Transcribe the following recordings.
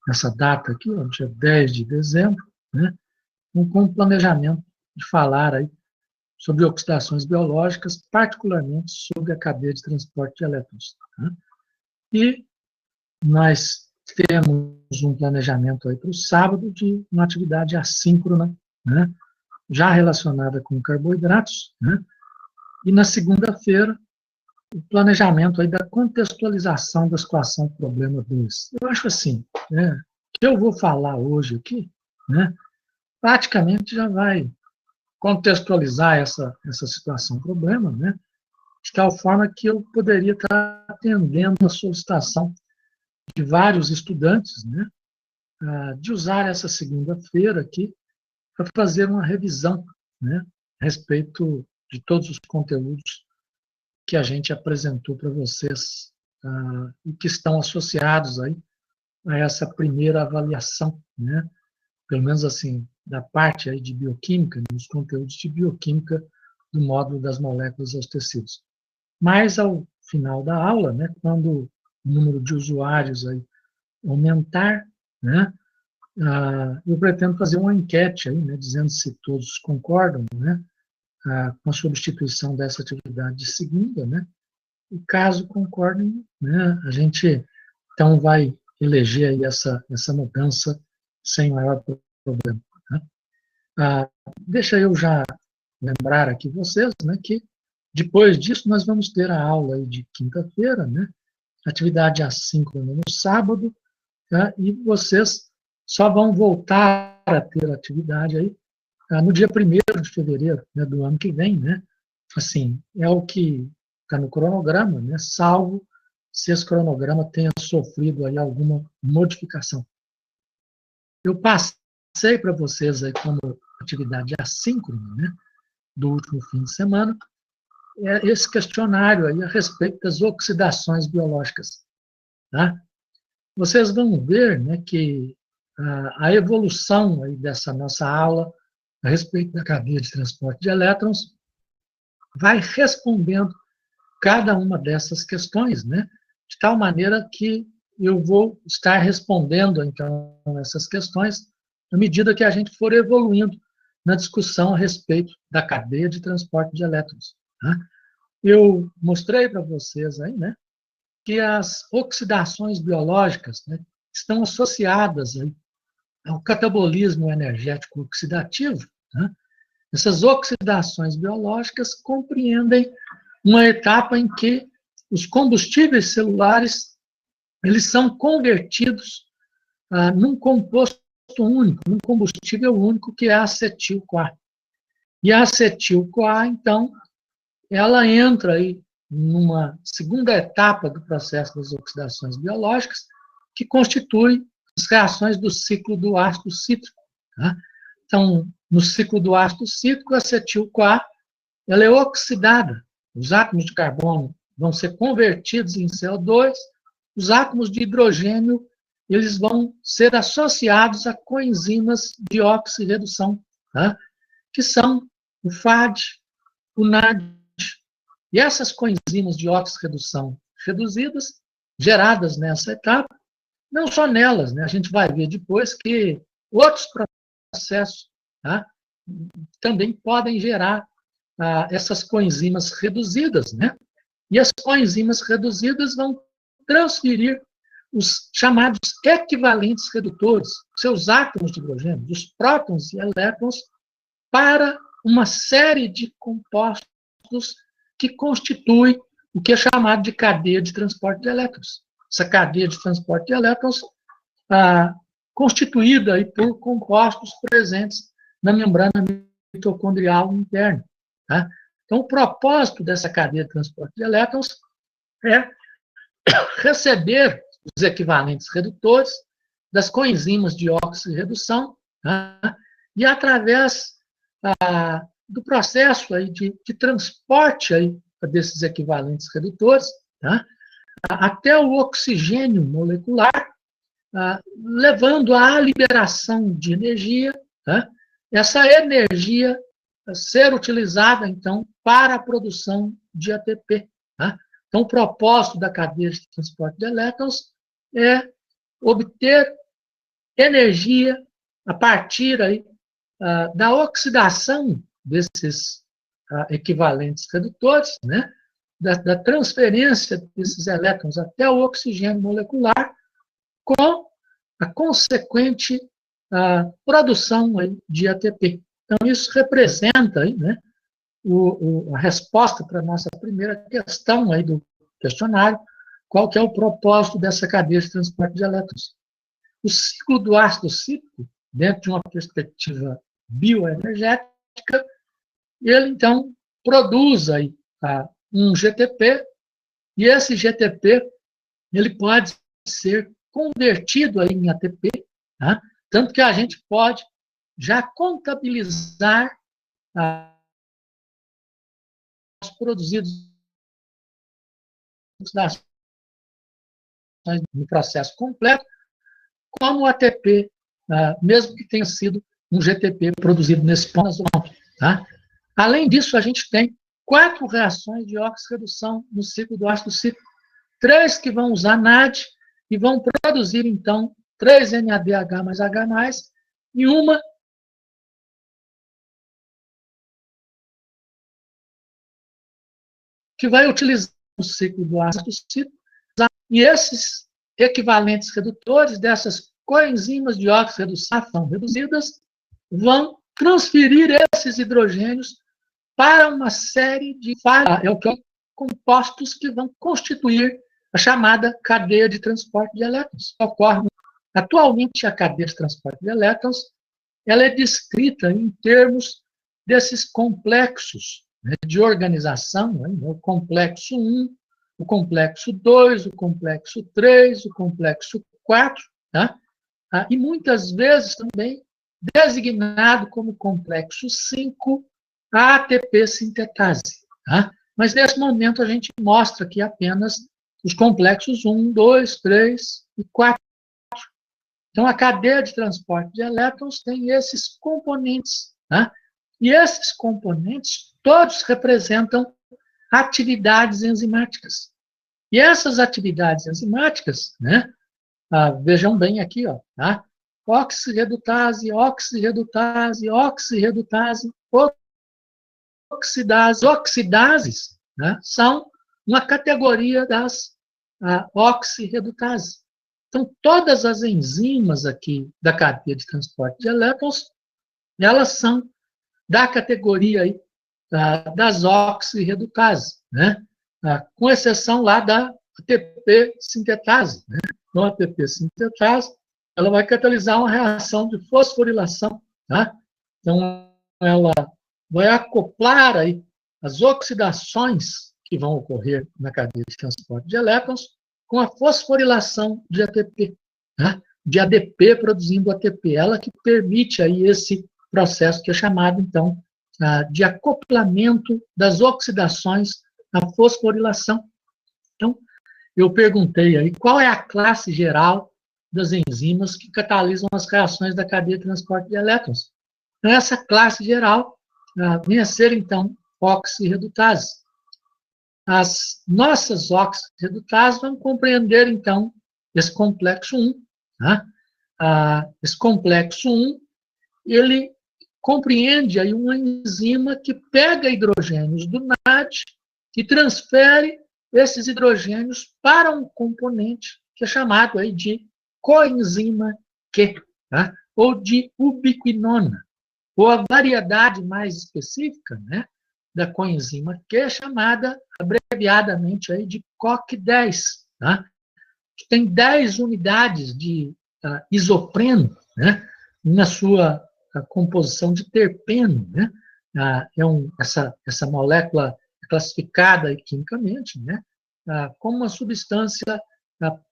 essa data aqui, ó, dia 10 de dezembro, né, com o planejamento de falar aí sobre oxidações biológicas, particularmente sobre a cadeia de transporte de elétrons. Né? E nós temos um planejamento aí para o sábado de uma atividade assíncrona, né, já relacionada com carboidratos, né, e na segunda-feira o planejamento aí da contextualização da situação problema 2. Eu acho assim, né, que eu vou falar hoje aqui, né, praticamente já vai contextualizar essa situação problema, né, de tal forma que eu poderia estar atendendo a solicitação de vários estudantes, né, de usar essa segunda-feira aqui para fazer uma revisão, né, a respeito de todos os conteúdos que a gente apresentou para vocês e que estão associados aí a essa primeira avaliação, né, pelo menos assim, da parte aí de bioquímica, dos conteúdos de bioquímica do módulo das moléculas aos tecidos. Mas ao final da aula, né, quando o número de usuários aí aumentar, né, eu pretendo fazer uma enquete aí, né, dizendo se todos concordam, né, com a substituição dessa atividade de segunda, né, e caso concordem, né, a gente então vai eleger aí essa mudança sem maior problema. Né. Deixa eu já lembrar aqui vocês, né, que depois disso nós vamos ter a aula aí de quinta-feira, né, atividade assíncrona no sábado, tá, e vocês só vão voltar a ter atividade aí no dia 1º de fevereiro, né, do ano que vem, né? Assim, é o que está no cronograma, né, salvo se esse cronograma tenha sofrido aí alguma modificação. Eu passei para vocês aí como atividade assíncrona, né, do último fim de semana, esse questionário aí a respeito das oxidações biológicas. Tá? Vocês vão ver, né, que a evolução aí dessa nossa aula a respeito da cadeia de transporte de elétrons vai respondendo cada uma dessas questões, né, de tal maneira que eu vou estar respondendo, então, essas questões à medida que a gente for evoluindo na discussão a respeito da cadeia de transporte de elétrons. Tá? Eu mostrei para vocês aí, né, que as oxidações biológicas, né, estão associadas aí ao catabolismo energético oxidativo. Né? Essas oxidações biológicas compreendem uma etapa em que os combustíveis celulares eles são convertidos num composto único, num combustível único, que é a acetil-CoA. E a acetil-CoA, então, ela entra aí numa segunda etapa do processo das oxidações biológicas, que constitui as reações do ciclo do ácido cítrico. Tá? Então, no ciclo do ácido cítrico, a acetil-CoA ela é oxidada. Os átomos de carbono vão ser convertidos em CO2, os átomos de hidrogênio eles vão ser associados a coenzimas de oxirredução, tá? Que são o FAD, o NAD. E essas coenzimas de oxirredução reduzidas, geradas nessa etapa, não só nelas, né? A gente vai ver depois que outros processos, tá, também podem gerar essas coenzimas reduzidas, né? E as coenzimas reduzidas vão transferir os chamados equivalentes redutores, seus átomos de hidrogênio, os prótons e elétrons, para uma série de compostos que constitui o que é chamado de cadeia de transporte de elétrons. Essa cadeia de transporte de elétrons constituída aí por compostos presentes na membrana mitocondrial interna. Tá? Então, o propósito dessa cadeia de transporte de elétrons é receber os equivalentes redutores das coenzimas de oxirredução, tá? E através do processo aí de transporte aí desses equivalentes redutores, tá? Até o oxigênio molecular, levando à liberação de energia, tá? Essa energia ser utilizada, então, para a produção de ATP. Tá? Então, o propósito da cadeia de transporte de elétrons é obter energia a partir aí, da oxidação desses equivalentes redutores, né? Da transferência desses elétrons até o oxigênio molecular, com a consequente produção aí de ATP. Então, isso representa aí, né, a resposta para a nossa primeira questão aí do questionário, qual que é o propósito dessa cadeia de transporte de elétrons. O ciclo do ácido cítrico, dentro de uma perspectiva bioenergética, ele, então, produz aí, um GTP, e esse GTP ele pode ser convertido aí em ATP, tá? Tanto que a gente pode já contabilizar os produzidos no processo completo, como o ATP, mesmo que tenha sido um GTP produzido nesse ponto. Tá? Além disso, a gente tem 4 reações de oxirredução no ciclo do ácido cítrico. 3 que vão usar NAD e vão produzir, então, 3 NADH mais H+, e uma que vai utilizar o ciclo do ácido cítrico, e esses equivalentes redutores dessas coenzimas de oxirredução reduzidas vão transferir esses hidrogênios para uma série de compostos que vão constituir a chamada cadeia de transporte de elétrons. Atualmente, a cadeia de transporte de elétrons ela é descrita em termos desses complexos, né, de organização, né, o complexo 1, o complexo 2, o complexo 3, o complexo 4, tá? E muitas vezes também designado como complexo 5, a ATP sintetase. Tá? Mas nesse momento a gente mostra aqui apenas os complexos 1, 2, 3 e 4. Então a cadeia de transporte de elétrons tem esses componentes. Tá? E esses componentes todos representam atividades enzimáticas. E essas atividades enzimáticas, né, vejam bem aqui, ó, tá? Oxirredutase, oxirredutase, oxirredutase, oxidase. Oxidases, né, são uma categoria das oxirredutases. Então, todas as enzimas aqui da cadeia de transporte de elétrons, elas são da categoria aí, das oxirredutases, né? Com exceção lá da ATP sintetase. Né? Então, a ATP sintetase ela vai catalisar uma reação de fosforilação. Tá? Então, ela vai acoplar aí as oxidações que vão ocorrer na cadeia de transporte de elétrons com a fosforilação de ATP, tá? De ADP produzindo ATP, ela que permite aí esse processo que é chamado, então, de acoplamento das oxidações à fosforilação. Então, eu perguntei aí qual é a classe geral das enzimas que catalisam as reações da cadeia de transporte de elétrons. Então, essa classe geral vem a ser, então, oxirredutases. As nossas oxirredutases vão compreender, então, esse complexo 1. Tá? Esse complexo 1, ele compreende aí uma enzima que pega hidrogênios do NAD e transfere esses hidrogênios para um componente que é chamado aí de coenzima Q, tá? Ou de ubiquinona, ou a variedade mais específica, né, da coenzima Q é chamada abreviadamente aí de COQ10, tá? Que tem 10 unidades de isopreno, né, na sua composição de terpeno, né? Essa molécula é classificada quimicamente, né, como uma substância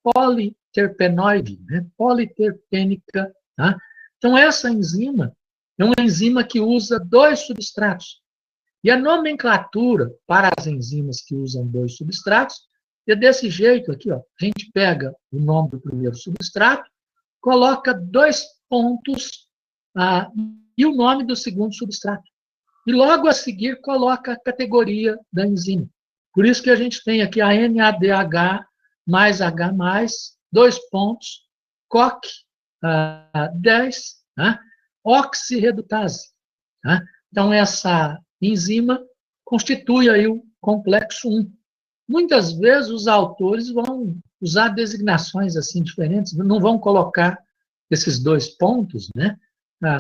politerpenoide, né, politerpênica. Tá? Então, essa enzima é uma enzima que usa 2 substratos. E a nomenclatura para as enzimas que usam 2 substratos é desse jeito aqui. Ó. A gente pega o nome do primeiro substrato, coloca 2 pontos e o nome do segundo substrato. E logo a seguir coloca a categoria da enzima. Por isso que a gente tem aqui a NADH mais H+, 2 pontos, COQ, 10, né? Oxirredutase. Né? Então, essa enzima constitui aí o complexo 1. Muitas vezes os autores vão usar designações assim diferentes, não vão colocar esses dois pontos, né?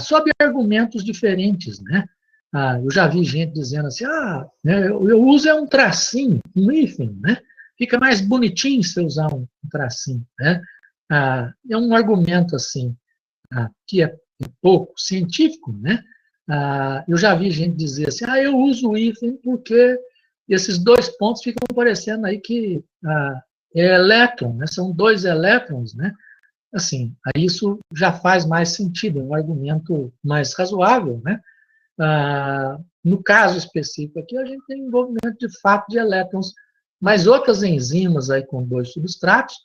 Sob argumentos diferentes, né? Eu já vi gente dizendo assim, né, eu uso um tracinho, um hífen, né? Fica mais bonitinho se eu usar um tracinho, né? É um argumento assim, que é pouco científico, né? Eu já vi gente dizer assim, eu uso o hífen porque esses dois pontos ficam parecendo aí que é elétron, né? São dois elétrons, né? Assim, aí isso já faz mais sentido, é um argumento mais razoável, né? No caso específico aqui, a gente tem envolvimento de fato de elétrons, mas outras enzimas aí com dois substratos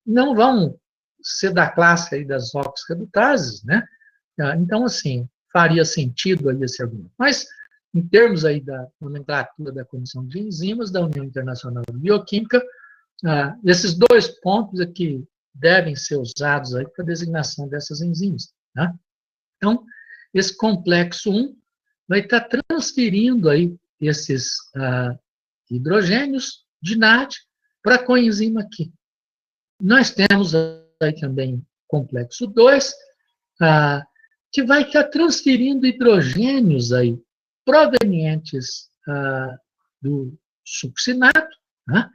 não vão ser da classe aí das oxirredutases, né? Então, assim, faria sentido aí esse argumento. Mas, em termos aí da nomenclatura da Comissão de Enzimas da União Internacional de Bioquímica, esses dois pontos aqui devem ser usados aí para a designação dessas enzimas. Tá? Então, esse complexo 1 vai estar transferindo aí esses hidrogênios de NAD para a coenzima aqui. Nós temos aí também complexo 2, que vai estar transferindo hidrogênios aí provenientes do succinato, né,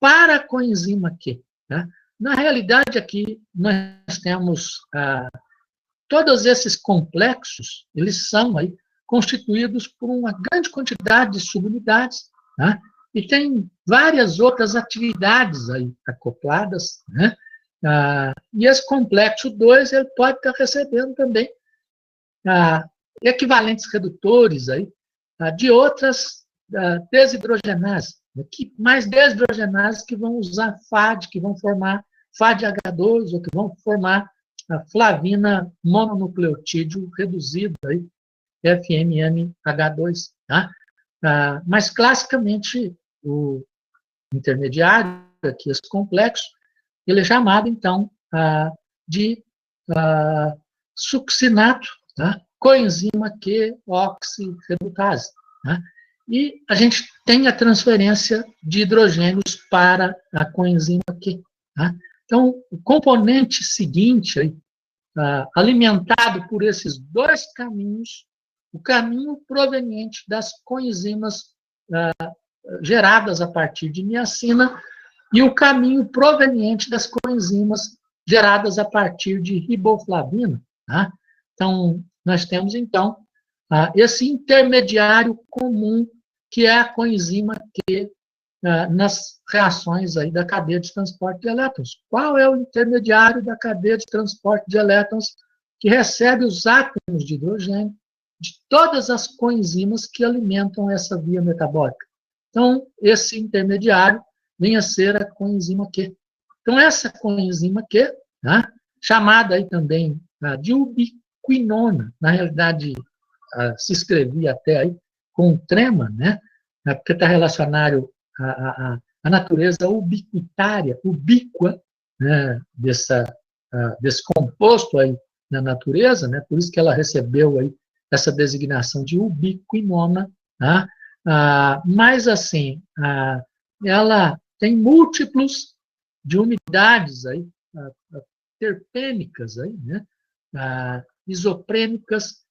para a coenzima Q. Né? Na realidade, aqui nós temos todos esses complexos, eles são aí constituídos por uma grande quantidade de subunidades, né? E tem várias outras atividades aí acopladas, né? E esse complexo 2 ele pode estar recebendo também equivalentes redutores aí, de outras desidrogenases, mais desidrogenases que vão usar FAD, que vão formar FADH2, ou que vão formar a flavina mononucleotídeo reduzido, aí, FMMH2. Tá? Mas, classicamente, o intermediário, aqui, esse complexo, ele é chamado, então, de succinato, tá? Coenzima Q-oxirredutase. Tá? E a gente tem a transferência de hidrogênios para a coenzima Q. Tá? Então, o componente seguinte, aí, alimentado por esses dois caminhos, o caminho proveniente das coenzimas geradas a partir de niacina e o caminho proveniente das coenzimas geradas a partir de riboflavina. Tá? Então, nós temos, então, esse intermediário comum, que é a coenzima Q, nas reações aí da cadeia de transporte de elétrons. Qual é o intermediário da cadeia de transporte de elétrons que recebe os átomos de hidrogênio de todas as coenzimas que alimentam essa via metabólica? Então, esse intermediário vem a ser a coenzima Q. Então, essa coenzima Q, né, chamada aí também de ubiquinona, na realidade, se escrevia até aí com trema, né, porque está relacionado a natureza ubiquitária, ubíqua, né, desse composto aí na natureza, né, por isso que ela recebeu aí essa designação de ubiquinona, tá? Mas, assim, ela tem múltiplos de unidades aí, terpênicas, aí, né, isoprênicas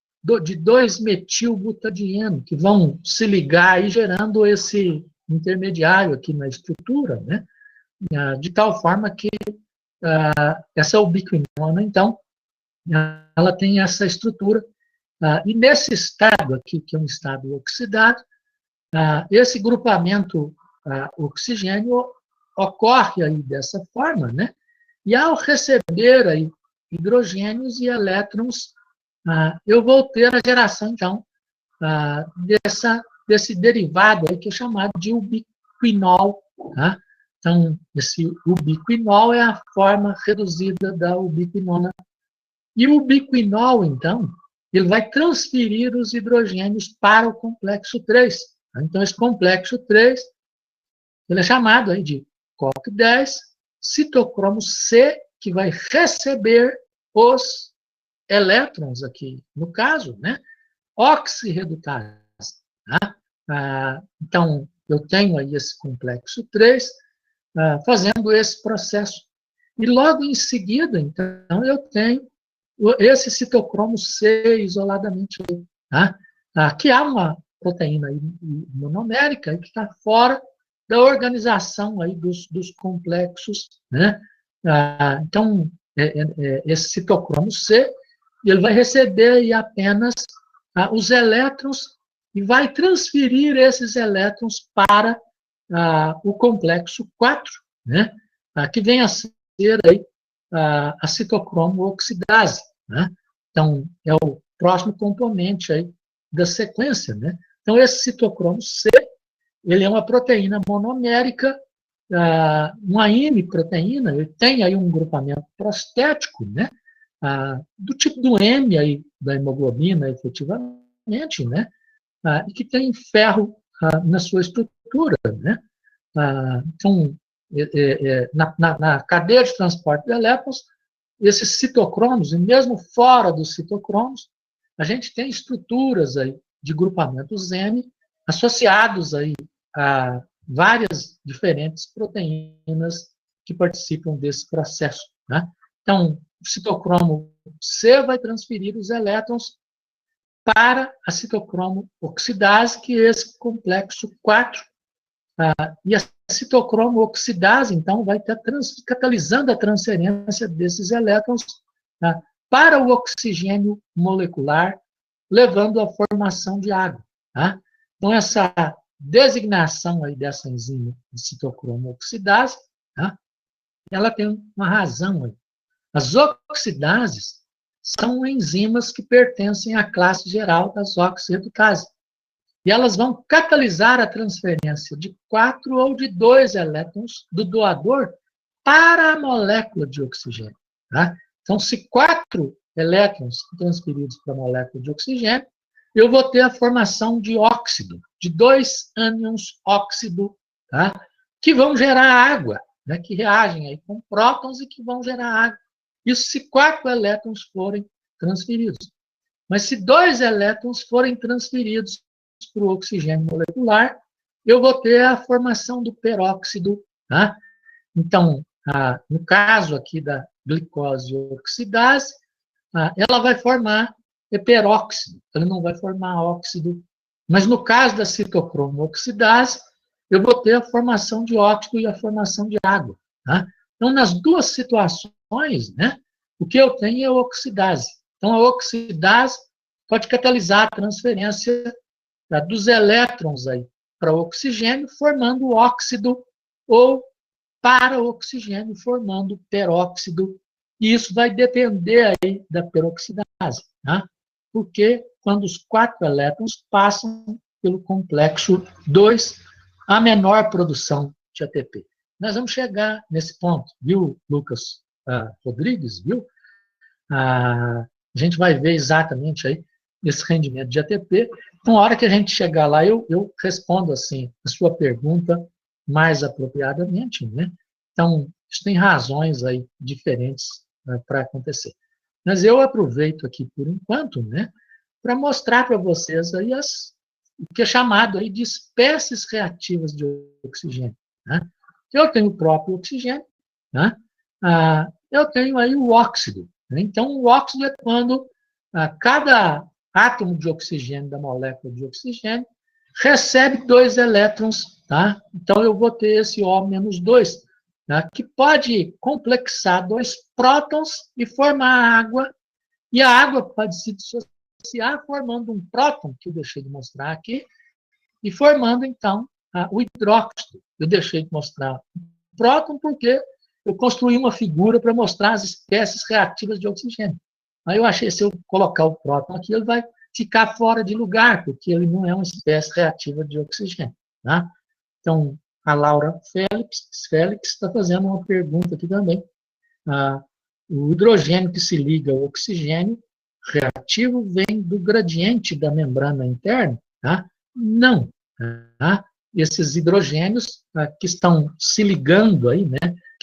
de 2-metilbutadieno, que vão se ligar aí, gerando esse intermediário aqui na estrutura, né, de tal forma que essa ubiquinona, então, ela tem essa estrutura, e nesse estado aqui, que é um estado oxidado, esse grupamento oxigênio ocorre aí dessa forma, né, e ao receber aí hidrogênios e elétrons, eu vou ter a geração, então, desse derivado aí que é chamado de ubiquinol. Tá? Então, esse ubiquinol é a forma reduzida da ubiquinona. E o ubiquinol, então, ele vai transferir os hidrogênios para o complexo 3. Tá? Então, esse complexo 3, ele é chamado aí de COC10, citocromo C, que vai receber os elétrons aqui, no caso, né, oxirredutase. Tá? Então, eu tenho aí esse complexo 3 fazendo esse processo. E logo em seguida, então, eu tenho esse citocromo C isoladamente. Tá? Que há uma proteína aí monomérica que está fora da organização aí dos complexos. Né? Então, esse citocromo C ele vai receber aí apenas os elétrons e vai transferir esses elétrons para o complexo 4, né? Que vem a ser aí, a citocromo oxidase. Né? Então, é o próximo componente aí da sequência. Né? Então, esse citocromo C, ele é uma proteína monomérica, uma M-proteína, ele tem aí um grupamento prostético, né? Do tipo do M aí, da hemoglobina, efetivamente, né? E que tem ferro na sua estrutura. Né? Então, na cadeia de transporte de elétrons, esses citocromos, e mesmo fora dos citocromos, a gente tem estruturas aí de grupamentos M associados aí a várias diferentes proteínas que participam desse processo. Né? Então, o citocromo C vai transferir os elétrons para a citocromo oxidase, que é esse complexo 4. E a citocromo oxidase, então, vai estar catalisando a transferência desses elétrons para o oxigênio molecular, levando à formação de água. Tá? Então, essa designação aí dessa enzima de citocromo oxidase, tá? Ela tem uma razão aí. As oxidases são enzimas que pertencem à classe geral das oxirredutases. E elas vão catalisar a transferência de 4 ou de 2 elétrons do doador para a molécula de oxigênio. Tá? Então, se 4 elétrons são transferidos para a molécula de oxigênio, eu vou ter a formação de óxido, de 2 ânions óxido, tá? Que vão gerar água, né? Que reagem aí com prótons e que vão gerar água. Isso se 4 elétrons forem transferidos. Mas se 2 elétrons forem transferidos para o oxigênio molecular, eu vou ter a formação do peróxido. Tá? Então, no caso aqui da glicose oxidase, ela vai formar peróxido, ela não vai formar óxido. Mas no caso da citocromo oxidase, eu vou ter a formação de óxido e a formação de água. Tá? Então, nas duas situações, né, o que eu tenho é oxidase. Então, a oxidase pode catalisar a transferência dos elétrons aí para o oxigênio, formando óxido, ou para o oxigênio, formando peróxido. E isso vai depender aí da peroxidase, né? Porque quando os 4 elétrons passam pelo complexo 2, a menor produção de ATP. Nós vamos chegar nesse ponto, viu, Lucas Rodrigues, viu? A gente vai ver exatamente aí esse rendimento de ATP. Então, a hora que a gente chegar lá, eu respondo assim a sua pergunta mais apropriadamente, né? Então, isso tem razões aí diferentes para acontecer. Mas eu aproveito aqui por enquanto, né, para mostrar para vocês aí o que é chamado aí de espécies reativas de oxigênio. Né? Eu tenho o próprio oxigênio, né? Eu tenho aí o óxido. Né? Então, o óxido é quando cada átomo de oxigênio da molécula de oxigênio recebe 2 elétrons, tá? Então, eu vou ter esse O-2, tá? Que pode complexar 2 prótons e formar água, e a água pode se dissociar formando um próton, que eu deixei de mostrar aqui, e formando, então, o hidróxido. Eu deixei de mostrar o próton porque eu construí uma figura para mostrar as espécies reativas de oxigênio. Aí eu achei, se eu colocar o próton aqui, ele vai ficar fora de lugar, porque ele não é uma espécie reativa de oxigênio. Tá? Então, a Laura Félix está fazendo uma pergunta aqui também. O hidrogênio que se liga ao oxigênio reativo vem do gradiente da membrana interna? Tá? Não. Tá? Esses hidrogênios que estão se ligando aí, né,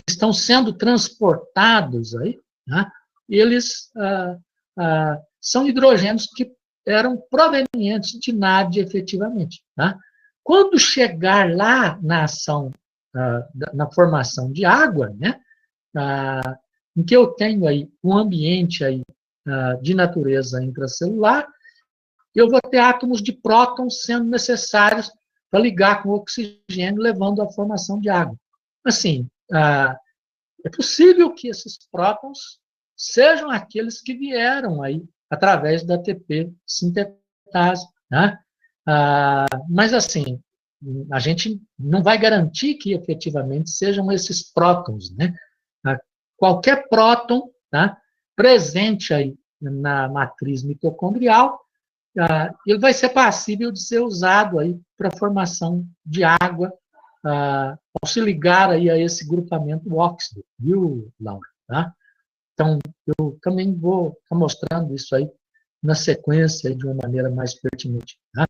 que estão sendo transportados aí, tá? eles são hidrogênios que eram provenientes de NAD efetivamente. Tá? Quando chegar lá na ação, na formação de água, né, em que eu tenho aí um ambiente aí, de natureza intracelular, eu vou ter átomos de prótons sendo necessários para ligar com o oxigênio, levando à formação de água. Assim, é possível que esses prótons sejam aqueles que vieram aí através da ATP sintetase, né? Mas, assim, a gente não vai garantir que efetivamente sejam esses prótons, né? Qualquer próton, tá, presente aí na matriz mitocondrial, ele vai ser passível de ser usado aí para a formação de água, ao se ligar aí a esse grupamento óxido, viu, Laura? Tá? Então, eu também vou estar mostrando isso aí na sequência de uma maneira mais pertinente. Tá?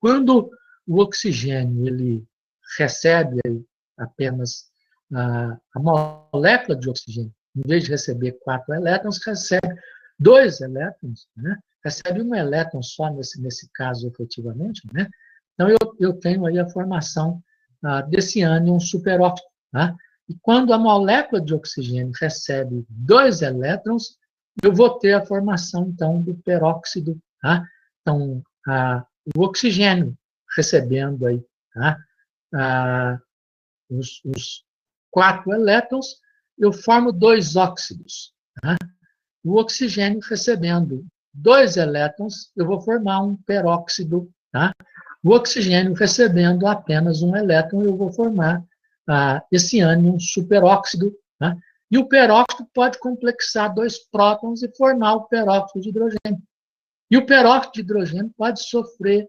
Quando o oxigênio ele recebe aí apenas a molécula de oxigênio, em vez de receber 4 elétrons, recebe 2 elétrons, né? Recebe um elétron só nesse caso, efetivamente, né? Então, eu tenho aí a formação desse ânion superóptico. Tá? E quando a molécula de oxigênio recebe 2 elétrons, eu vou ter a formação, então, do peróxido. Tá? Então, o oxigênio recebendo aí, tá? Os 4 elétrons, eu formo 2 óxidos. Tá? O oxigênio recebendo 2 elétrons, eu vou formar um peróxido. Tá? O oxigênio recebendo apenas um elétron, eu vou formar esse ânion superóxido. Tá? E o peróxido pode complexar 2 prótons e formar o peróxido de hidrogênio. E o peróxido de hidrogênio pode sofrer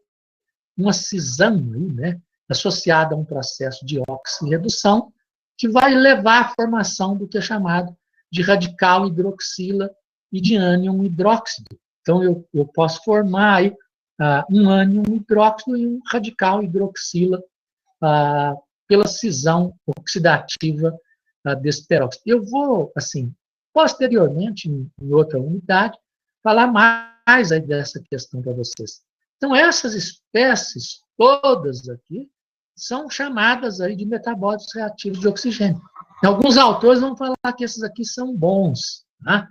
uma cisão aí, né, associada a um processo de oxirredução, que vai levar à formação do que é chamado de radical hidroxila e de ânion hidróxido. Então, eu posso formar aí, um ânion hidróxido e um radical hidroxila pela cisão oxidativa desse peróxido. Eu vou, assim, posteriormente, em outra unidade, falar mais aí dessa questão para vocês. Então, essas espécies todas aqui são chamadas aí de metabólitos reativos de oxigênio. Alguns autores vão falar que esses aqui são bons, tá?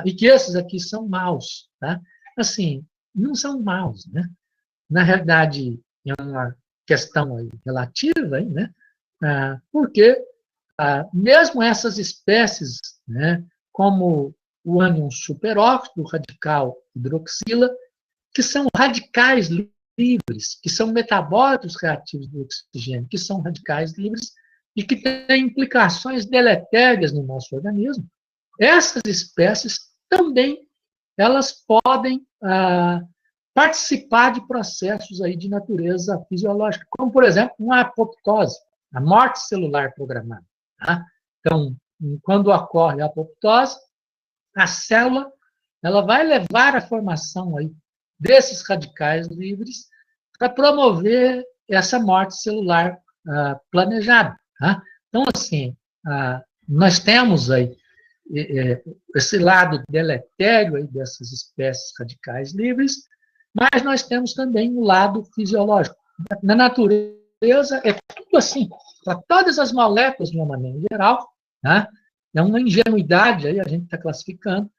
E que esses aqui são maus. Tá? Assim, não são maus, né? Na realidade, é uma questão aí relativa, aí, né? Porque mesmo essas espécies, né, como o ânion superóxido, o radical hidroxila, que são radicais livres, que são metabólitos reativos do oxigênio, que são radicais livres e que têm implicações deletérias no nosso organismo, essas espécies também elas podem participar de processos aí de natureza fisiológica, como, por exemplo, uma apoptose, a morte celular programada. Tá? Então, quando ocorre a apoptose, a célula ela vai levar à formação aí desses radicais livres para promover essa morte celular planejada. Tá? Então, assim, nós temos aí esse lado deletério aí dessas espécies radicais livres, mas nós temos também o lado fisiológico. Na natureza, é tudo assim, para todas as moléculas, de uma maneira geral, tá? É uma ingenuidade, aí a gente está classificando,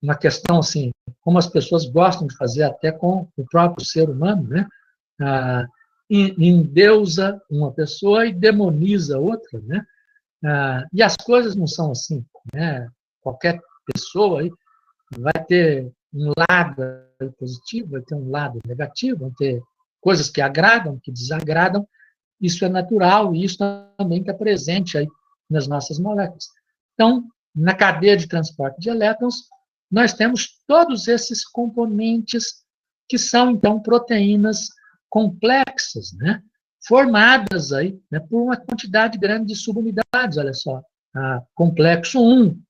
uma questão assim, como as pessoas gostam de fazer até com o próprio ser humano, né? Endeusa uma pessoa e demoniza outra, né? E as coisas não são assim, né? Qualquer pessoa aí vai ter um lado positivo, vai ter um lado negativo, vai ter coisas que agradam, que desagradam. Isso é natural e isso também está presente aí nas nossas moléculas. Então, na cadeia de transporte de elétrons, nós temos todos esses componentes que são, então, proteínas complexas, né? Formadas aí, né, por uma quantidade grande de subunidades. Olha só, complexo 1,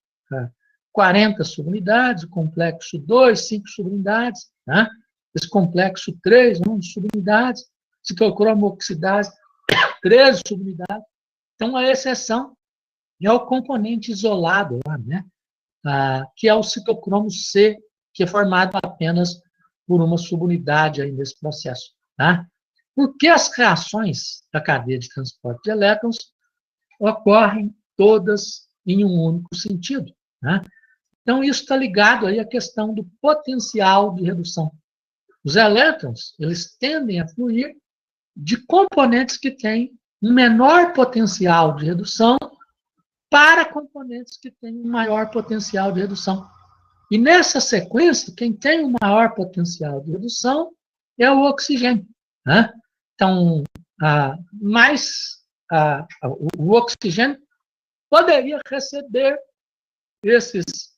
40 subunidades, complexo 2, 5 subunidades, tá? Esse complexo 3, 11 subunidades, ciclocromo oxidase, 13 subunidades. Então, a exceção é o componente isolado lá, né? Que é o citocromo C, que é formado apenas por uma subunidade aí nesse processo. Tá? Porque as reações da cadeia de transporte de elétrons ocorrem todas em um único sentido. Tá? Então, isso está ligado aí à questão do potencial de redução. Os elétrons, eles tendem a fluir de componentes que têm um menor potencial de redução para componentes que têm um maior potencial de redução. E nessa sequência, quem tem o maior potencial de redução é o oxigênio. Né? Então, o oxigênio poderia receber esses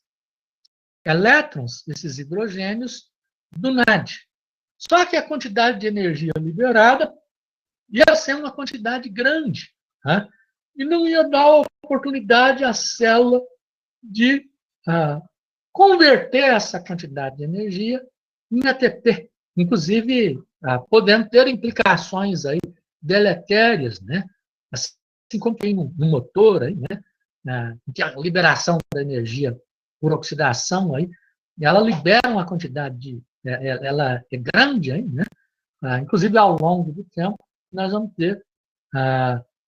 elétrons, esses hidrogênios, do NAD. Só que a quantidade de energia liberada ia ser uma quantidade grande. Né? E não ia dar oportunidade à célula de converter essa quantidade de energia em ATP, inclusive podendo ter implicações aí deletérias, né? Assim como tem no motor, aí, né? Que a liberação da energia por oxidação, aí, ela libera uma quantidade ela é grande, aí, né? Inclusive ao longo do tempo, nós vamos ter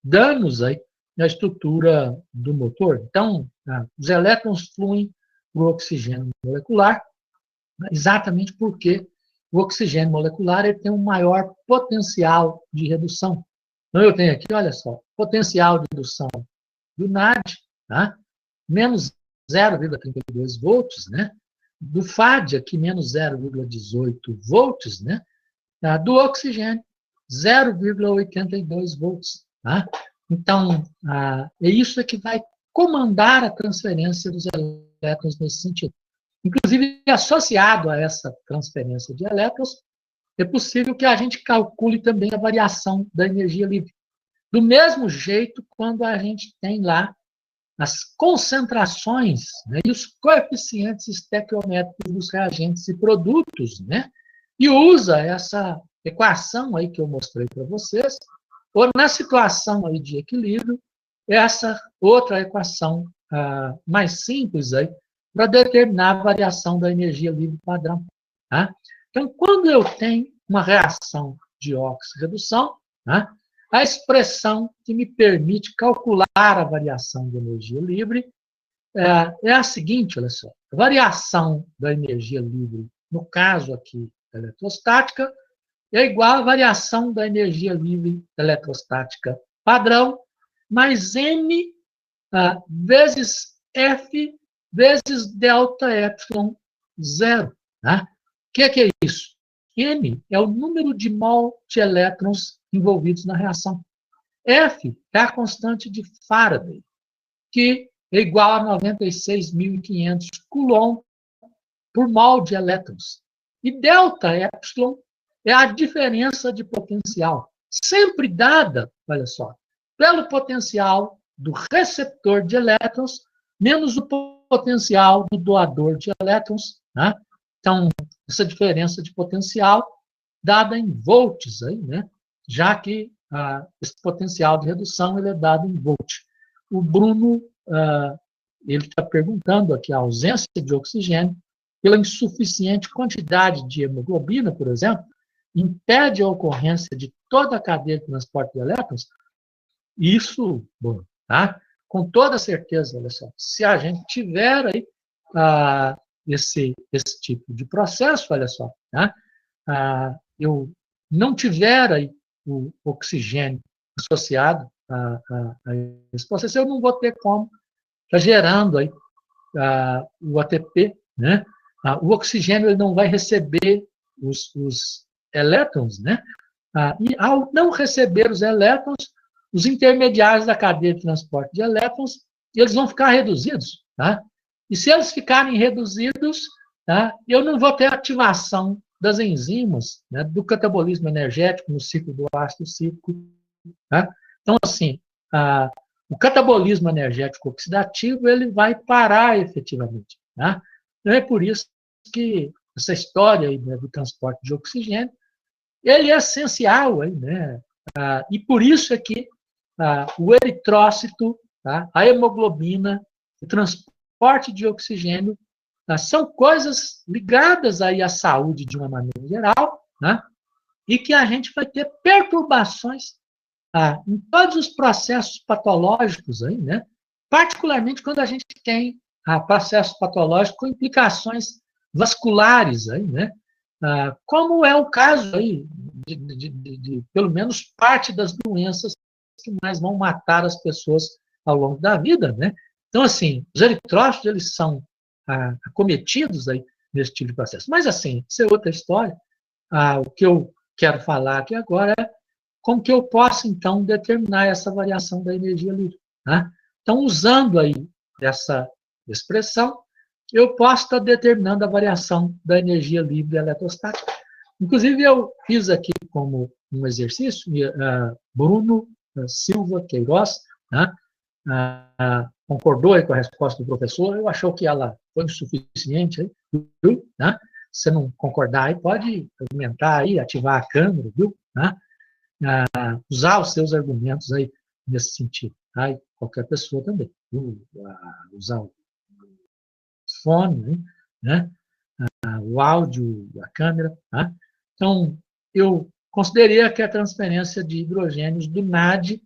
danos aí na estrutura do motor. Então, os elétrons fluem para o oxigênio molecular, exatamente porque o oxigênio molecular ele tem um maior potencial de redução. Então, eu tenho aqui, olha só, potencial de redução do NAD, tá? Menos 0,32 volts, né? Do FAD, aqui, menos 0,18 volts, né? Do oxigênio, 0,82 volts. Tá? Então, é isso que vai comandar a transferência dos elétrons nesse sentido. Inclusive, associado a essa transferência de elétrons, é possível que a gente calcule também a variação da energia livre. Do mesmo jeito, quando a gente tem lá as concentrações, né, e os coeficientes estequiométricos dos reagentes e produtos, né, e usa essa equação aí que eu mostrei para vocês, ou na situação aí de equilíbrio, essa outra equação mais simples aí, para determinar a variação da energia livre padrão. Tá? Então, quando eu tenho uma reação de óxido-redução, tá? A expressão que me permite calcular a variação de energia livre é a seguinte, olha só. A variação da energia livre, no caso aqui, eletrostática, é igual à variação da energia livre eletrostática padrão, mais M vezes F vezes delta epsilon zero. Tá? O que é isso? M é o número de mol de elétrons envolvidos na reação. F é a constante de Faraday, que é igual a 96.500 coulomb por mol de elétrons. E delta epsilon é a diferença de potencial, sempre dada, olha só, pelo potencial do receptor de elétrons menos o potencial do doador de elétrons. Né? Então, essa diferença de potencial dada em volts, aí, né? Já que esse potencial de redução ele é dado em volt. O Bruno ele está perguntando aqui a ausência de oxigênio pela insuficiente quantidade de hemoglobina, por exemplo, impede a ocorrência de toda a cadeia de transporte de elétrons. Isso, bom, tá? Com toda certeza, olha só, se a gente tiver aí esse tipo de processo, olha só, tá? Eu não tiver aí o oxigênio associado a esse processo, eu não vou ter como estar gerando aí o ATP, né? O oxigênio ele não vai receber os elétrons, né? E ao não receber os elétrons, os intermediários da cadeia de transporte de elétrons, eles vão ficar reduzidos, tá? E se eles ficarem reduzidos, tá? Eu não vou ter ativação das enzimas, né, do catabolismo energético no ciclo do ácido cítrico. Tá? Então, assim, o catabolismo energético oxidativo ele vai parar efetivamente. Tá? Então, é por isso que essa história aí, né, do transporte de oxigênio ele é essencial. Aí, né? E por isso é que o eritrócito tá? A hemoglobina, o transporte de oxigênio, tá? São coisas ligadas aí à saúde de uma maneira geral, né? E que a gente vai ter perturbações, tá? Em todos os processos patológicos aí, né? Particularmente quando a gente tem processos patológicos com implicações vasculares aí, né? Como é o caso aí de pelo menos parte das doenças que mais vão matar as pessoas ao longo da vida, né? Então, assim, os eritrócitos, eles são acometidos aí nesse tipo de processo. Mas, assim, isso é outra história. O que eu quero falar aqui agora é como que eu posso, então, determinar essa variação da energia livre, né? Então, usando aí essa expressão, eu posso estar determinando a variação da energia livre eletrostática. Inclusive, eu fiz aqui como um exercício, Bruno Silva Queiroz, né, concordou aí com a resposta do professor, eu achou que ela foi insuficiente, viu? Né? Se não concordar, aí pode argumentar aí, ativar a câmera, viu? Né? Usar os seus argumentos aí nesse sentido. Tá? E qualquer pessoa também. Viu? Usar o fone, né? O áudio, a câmera. Tá? Então, eu considerei que a transferência de hidrogênios do NAD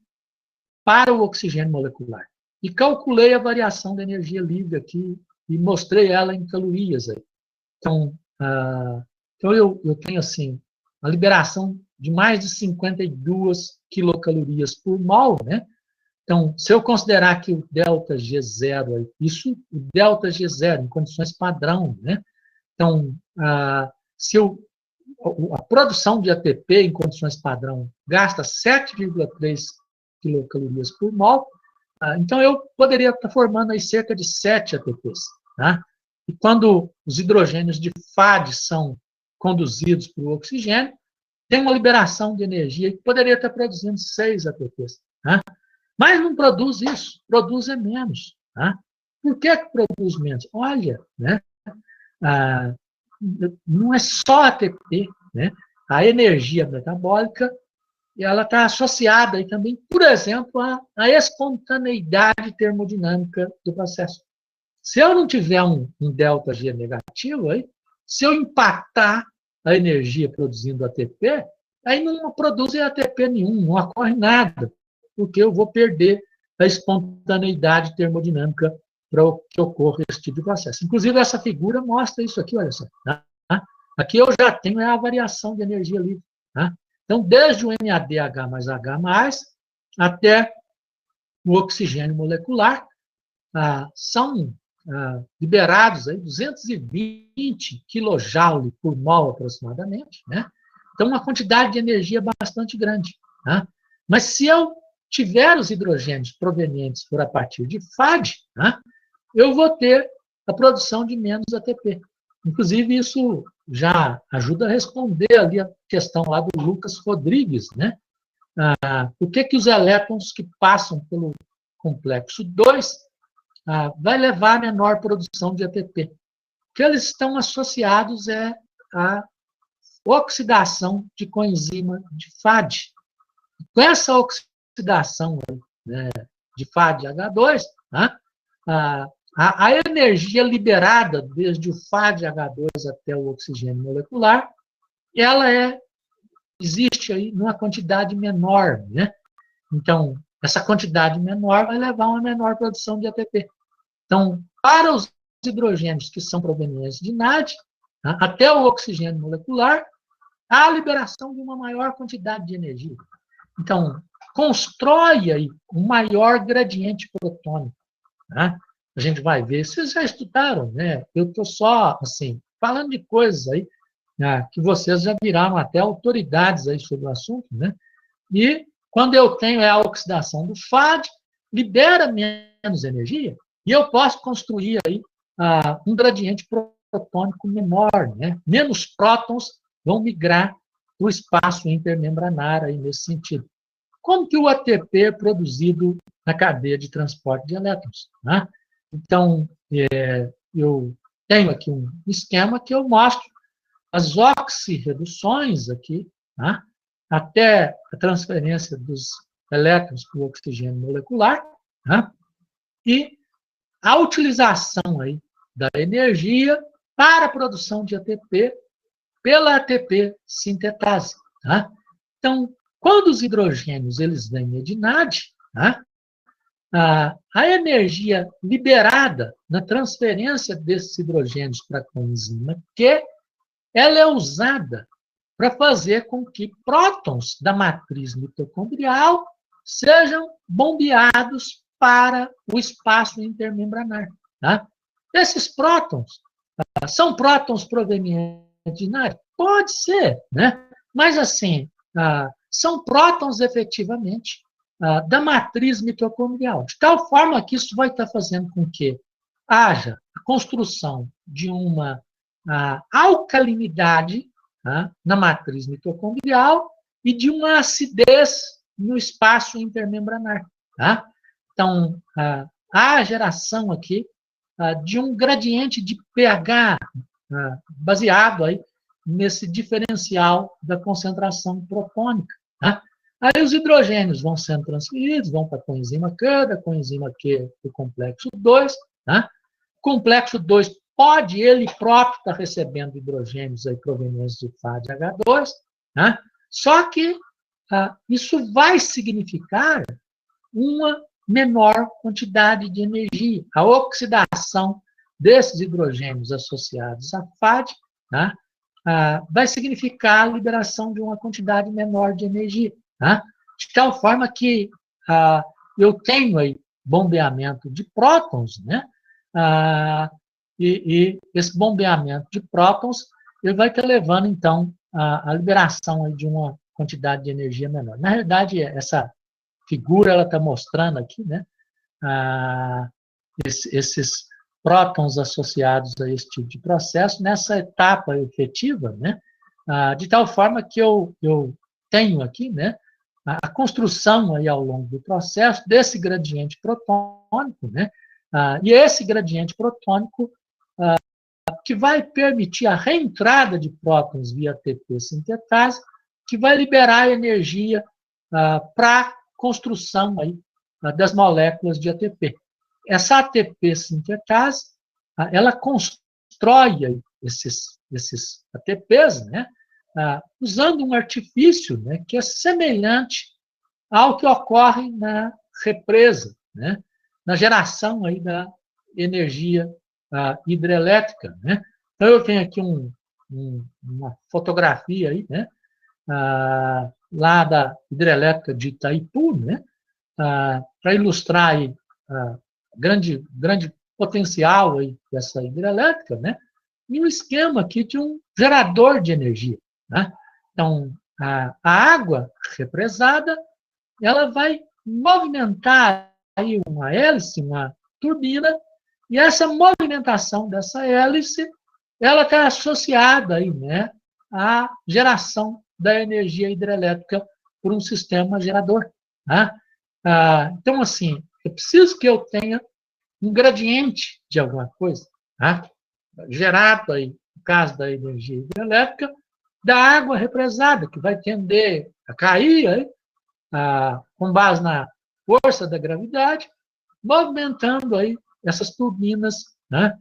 para o oxigênio molecular. E calculei a variação da energia livre aqui e mostrei ela em calorias. Aí. Então, eu tenho, assim, a liberação de mais de 52 quilocalorias por mol, né? Então, se eu considerar que o delta G0, isso, o delta G0 em condições padrão, né? Então, se a produção de ATP em condições padrão gasta 7,3 quilocalorias por mol, então eu poderia estar formando aí cerca de 7 ATPs. Tá? E quando os hidrogênios de FAD são conduzidos para o oxigênio, tem uma liberação de energia que poderia estar produzindo 6 ATPs. Tá? Mas não produz isso, produz menos. Tá? Por que produz menos? Olha, né? Não é só ATP, né? A energia metabólica ela está associada aí também, por exemplo, à espontaneidade termodinâmica do processo. Se eu não tiver um delta G negativo, aí, se eu impactar a energia produzindo ATP, aí não produz ATP nenhum, não ocorre nada, porque eu vou perder a espontaneidade termodinâmica para que ocorra esse tipo de processo. Inclusive, essa figura mostra isso aqui, olha só. Tá? Aqui eu já tenho a variação de energia livre. Tá? Então, desde o NADH mais H+, até o oxigênio molecular, são liberados aí 220 kJ por mol aproximadamente, né? Então, uma quantidade de energia bastante grande. Tá? Mas se eu tiver os hidrogênios provenientes por a partir de FAD, tá? Eu vou ter a produção de menos ATP. Inclusive, isso já ajuda a responder ali a questão lá do Lucas Rodrigues, né? Por que os elétrons que passam pelo complexo 2 vai levar a menor produção de ATP? Porque eles estão associados à oxidação de coenzima de FAD. Com essa oxidação, né, de FAD-H2, né, a energia liberada desde o FAD-H2 até o oxigênio molecular, ela existe aí numa quantidade menor, né? Então, essa quantidade menor vai levar a uma menor produção de ATP. Então, para os hidrogênios que são provenientes de NAD, tá, até o oxigênio molecular, há a liberação de uma maior quantidade de energia. Então, constrói aí um maior gradiente protônico. Tá? A gente vai ver, vocês já estudaram, né? Eu estou só, assim, falando de coisas aí, né, que vocês já viraram até autoridades aí sobre o assunto, né? E quando eu tenho a oxidação do FAD, libera menos energia, e eu posso construir aí um gradiente protônico menor, né? Menos prótons vão migrar para o espaço intermembranário aí nesse sentido. Como que o ATP é produzido na cadeia de transporte de elétrons? Né? Então, eu tenho aqui um esquema que eu mostro as oxirreduções aqui, né? Até a transferência dos elétrons para o oxigênio molecular, né? e a utilização aí da energia para a produção de ATP pela ATP sintetase. Tá? Então, quando os hidrogênios eles vêm de NAD, tá? A energia liberada na transferência desses hidrogênios para a coenzima Q, ela é usada para fazer com que prótons da matriz mitocondrial sejam bombeados para o espaço intermembranar. Tá? Esses prótons são prótons provenientes de NAD? Pode ser, né? Mas assim, são prótons efetivamente da matriz mitocondrial, de tal forma que isso vai estar fazendo com que haja a construção de uma alcalinidade na matriz mitocondrial e de uma acidez no espaço intermembranar. Tá? Então, há a geração aqui de um gradiente de pH baseado aí nesse diferencial da concentração protônica. Tá? Aí os hidrogênios vão sendo transferidos, vão para a coenzima Q, da coenzima Q para o complexo 2. Tá? O complexo 2 pode ele próprio estar recebendo hidrogênios aí provenientes de FADH2, tá? Só que isso vai significar uma menor quantidade de energia. A oxidação desses hidrogênios associados a FAD, tá? Vai significar a liberação de uma quantidade menor de energia. Tá? De tal forma que eu tenho aí bombeamento de prótons, né? E esse bombeamento de prótons ele vai estar levando, então, a liberação aí de uma quantidade de energia menor. Na realidade, essa figura ela está mostrando aqui, né? Esses prótons associados a esse tipo de processo nessa etapa efetiva, né? De tal forma que eu tenho aqui, né? A construção aí ao longo do processo desse gradiente protônico, né? E esse gradiente protônico que vai permitir a reentrada de prótons via ATP sintetase, que vai liberar energia para a construção aí, das moléculas de ATP. Essa ATP sintetase, ela constrói aí esses ATPs, né? Usando um artifício, né, que é semelhante ao que ocorre na represa, né? Na geração aí da energia hidrelétrica. Né? Então, eu tenho aqui uma fotografia aí, né? Lá da hidrelétrica de Itaipu, né? Para ilustrar aí, grande potencial aí dessa hidrelétrica, né? E um esquema aqui de um gerador de energia. Né? Então, a água represada, ela vai movimentar aí uma hélice, uma turbina, e essa movimentação dessa hélice, ela está associada aí, né, à geração da energia hidrelétrica por um sistema gerador. Né? Então, assim, é preciso que eu tenha um gradiente de alguma coisa, né, gerado aí, no caso da energia hidrelétrica, da água represada, que vai tender a cair aí, com base na força da gravidade, movimentando aí essas turbinas. Né?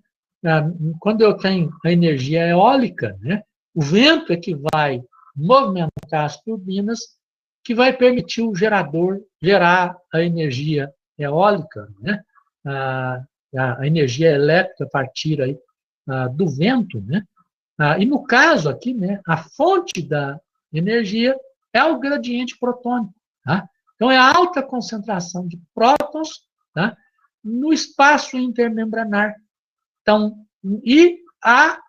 Quando eu tenho a energia eólica, né, o vento é que vai movimentar as turbinas, que vai permitir o gerador gerar a energia eólica, né? A energia elétrica a partir aí, do vento. Né? E no caso aqui, né, a fonte da energia é o gradiente protônico. Tá? Então, é a alta concentração de prótons, tá, no espaço intermembranar. Então, e a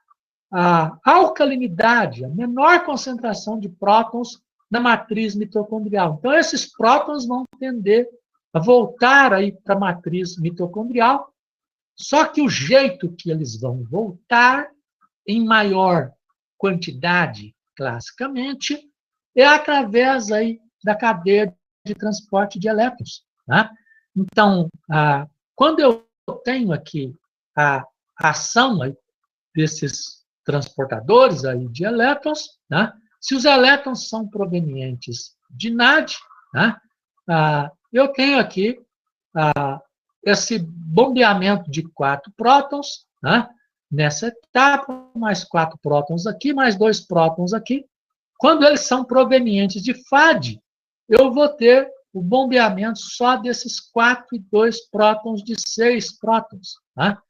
alcalinidade, a menor concentração de prótons na matriz mitocondrial. Então, esses prótons vão tender a voltar aí para a matriz mitocondrial, só que o jeito que eles vão voltar em maior quantidade, classicamente, é através aí da cadeia de transporte de elétrons. Tá? Então, quando eu tenho aqui a ação aí desses transportadores aí de elétrons, tá? Se os elétrons são provenientes de NAD, tá? Eu tenho aqui esse bombeamento de 4 prótons, né, nessa etapa, mais 4 prótons aqui, mais 2 prótons aqui. Quando eles são provenientes de FAD, eu vou ter o bombeamento só desses 4 e 2 prótons de 6 prótons. Tá?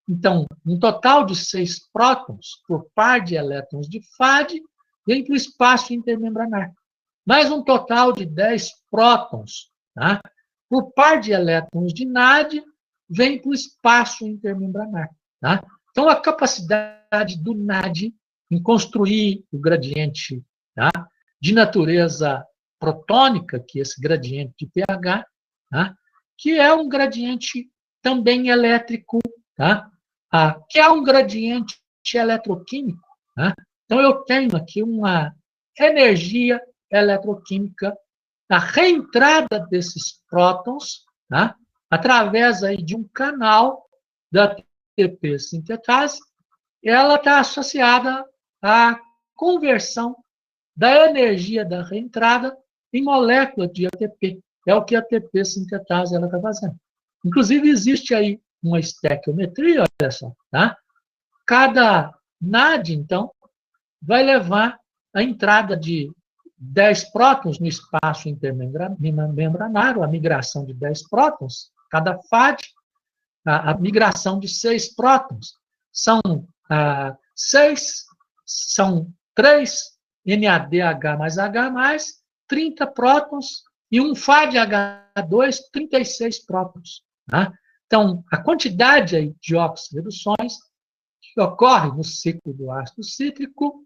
Então, um total de 6 prótons por par de elétrons de FAD vem para o espaço intermembranar. Mais um total de 10 prótons, tá? Por par de elétrons de NAD, vem para o espaço intermembranar. Tá? Então, a capacidade do NAD em construir o gradiente, tá, de natureza protônica, que é esse gradiente de pH, tá, que é um gradiente também elétrico, tá, que é um gradiente eletroquímico. Tá? Então, eu tenho aqui uma energia eletroquímica da reentrada desses prótons, tá, através aí de um canal da ATP sintetase, ela está associada à conversão da energia da reentrada em molécula de ATP. É o que a ATP sintetase está fazendo. Inclusive, existe aí uma estequiometria, olha só, tá? Cada NAD, então, vai levar a entrada de 10 prótons no espaço intermembranário, a migração de 10 prótons, cada FAD, a migração de 6 prótons. São 6, são 3 NADH mais H+, 30 prótons, e um FADH2, 36 prótons. Tá? Então, a quantidade aí de oxirreduções que ocorre no ciclo do ácido cítrico,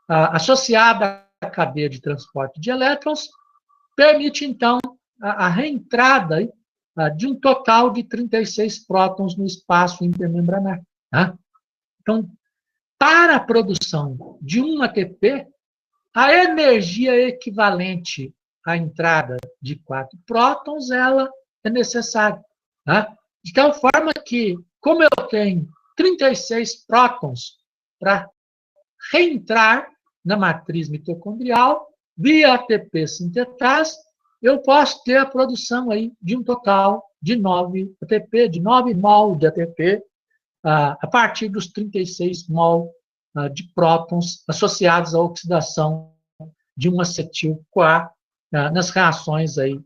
associada à cadeia de transporte de elétrons, permite, então, a reentrada aí, de um total de 36 prótons no espaço intermembranar. Tá? Então, para a produção de um ATP, a energia equivalente à entrada de 4 prótons, ela é necessária. Tá? De tal forma que, como eu tenho 36 prótons para reentrar na matriz mitocondrial, via ATP sintetase, eu posso ter a produção aí de um total de 9 ATP, de 9 mol de ATP, a partir dos 36 mol de prótons associados à oxidação de um acetil-CoA nas reações aí,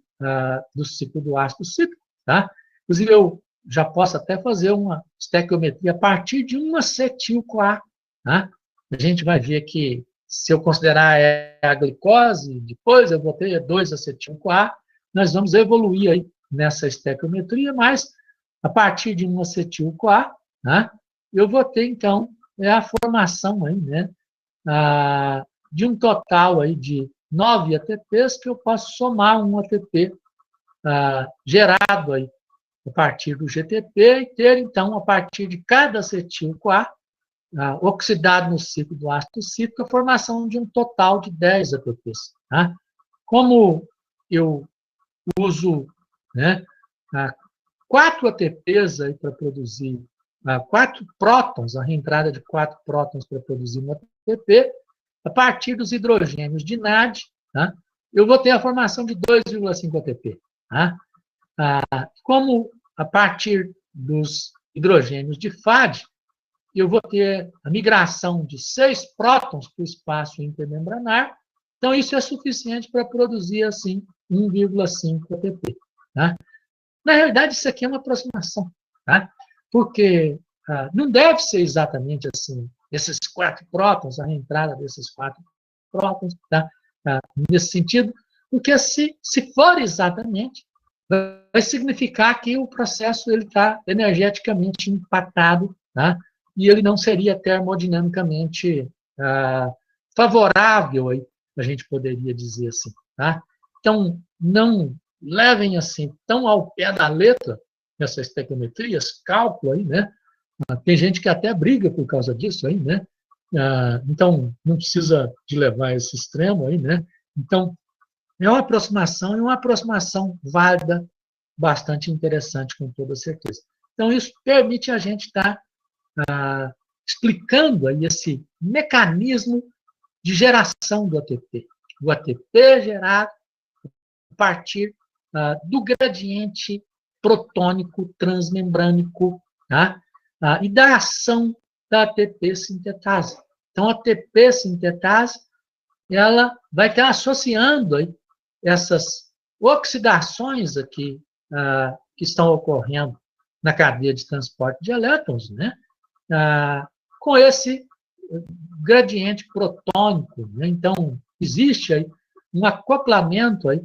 do ciclo do ácido cítrico. Tá? Inclusive, eu já posso até fazer uma estequiometria a partir de um acetil-CoA. Tá? A gente vai ver que, se eu considerar a glicose, depois eu vou ter 2 acetil-CoA, nós vamos evoluir aí nessa estequiometria, mas a partir de um acetil-CoA, né, eu vou ter, então, a formação aí, né, de um total aí de 9 ATPs, que eu posso somar um ATP gerado aí a partir do GTP e ter, então, a partir de cada acetil-CoA, oxidado no ciclo do ácido cítrico, a formação de um total de 10 ATPs. Tá? Como eu uso, né, 4 ATPs para produzir 4 prótons, a reentrada de 4 prótons para produzir um ATP, a partir dos hidrogênios de NAD, tá? Eu vou ter a formação de 2,5 ATP. Tá? Como a partir dos hidrogênios de FAD, eu vou ter a migração de 6 prótons para o espaço intermembranar, então isso é suficiente para produzir, assim, 1,5 ATP. Tá? Na realidade, isso aqui é uma aproximação, tá? Porque não deve ser exatamente assim, esses 4 prótons, a reentrada desses 4 prótons, tá? Nesse sentido, porque se for exatamente, vai significar que o processo está energeticamente empatado, tá? E ele não seria termodinamicamente favorável, aí, a gente poderia dizer assim. Tá? Então, não levem assim tão ao pé da letra essas estequiometrias, cálculo aí, né? Tem gente que até briga por causa disso aí, né? Então, não precisa de levar esse extremo aí, né? Então, é uma aproximação válida, bastante interessante, com toda certeza. Então, isso permite a gente estar explicando aí esse mecanismo de geração do ATP. O ATP gerado a partir do gradiente protônico transmembrânico, tá? E da ação da ATP sintetase. Então, a ATP sintetase, ela vai estar associando aí essas oxidações aqui que estão ocorrendo na cadeia de transporte de elétrons, né? Com esse gradiente protônico, né? Então, existe aí um acoplamento aí,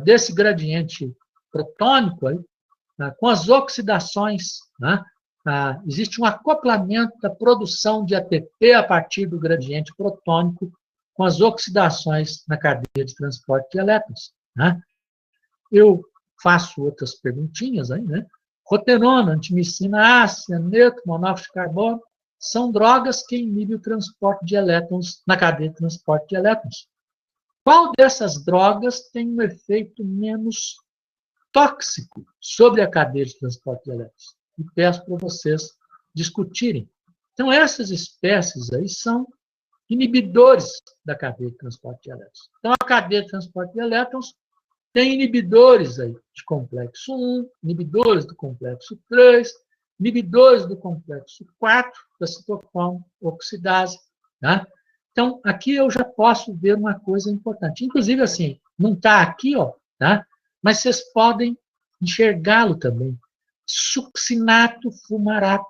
desse gradiente protônico aí, com as oxidações, né? Existe um acoplamento da produção de ATP a partir do gradiente protônico com as oxidações na cadeia de transporte de elétrons, né? Eu faço outras perguntinhas aí, né? Rotenona, antimicina A, cianeto, monóxido de carbono, são drogas que inibem o transporte de elétrons na cadeia de transporte de elétrons. Qual dessas drogas tem um efeito menos tóxico sobre a cadeia de transporte de elétrons? E peço para vocês discutirem. Então, essas espécies aí são inibidores da cadeia de transporte de elétrons. Então, a cadeia de transporte de elétrons tem inibidores aí de complexo 1, inibidores do complexo 3, inibidores do complexo 4, da citocromo oxidase. Tá? Então, aqui eu já posso ver uma coisa importante. Inclusive, assim, não está aqui, ó, tá? Mas vocês podem enxergá-lo também. Succinato fumarato.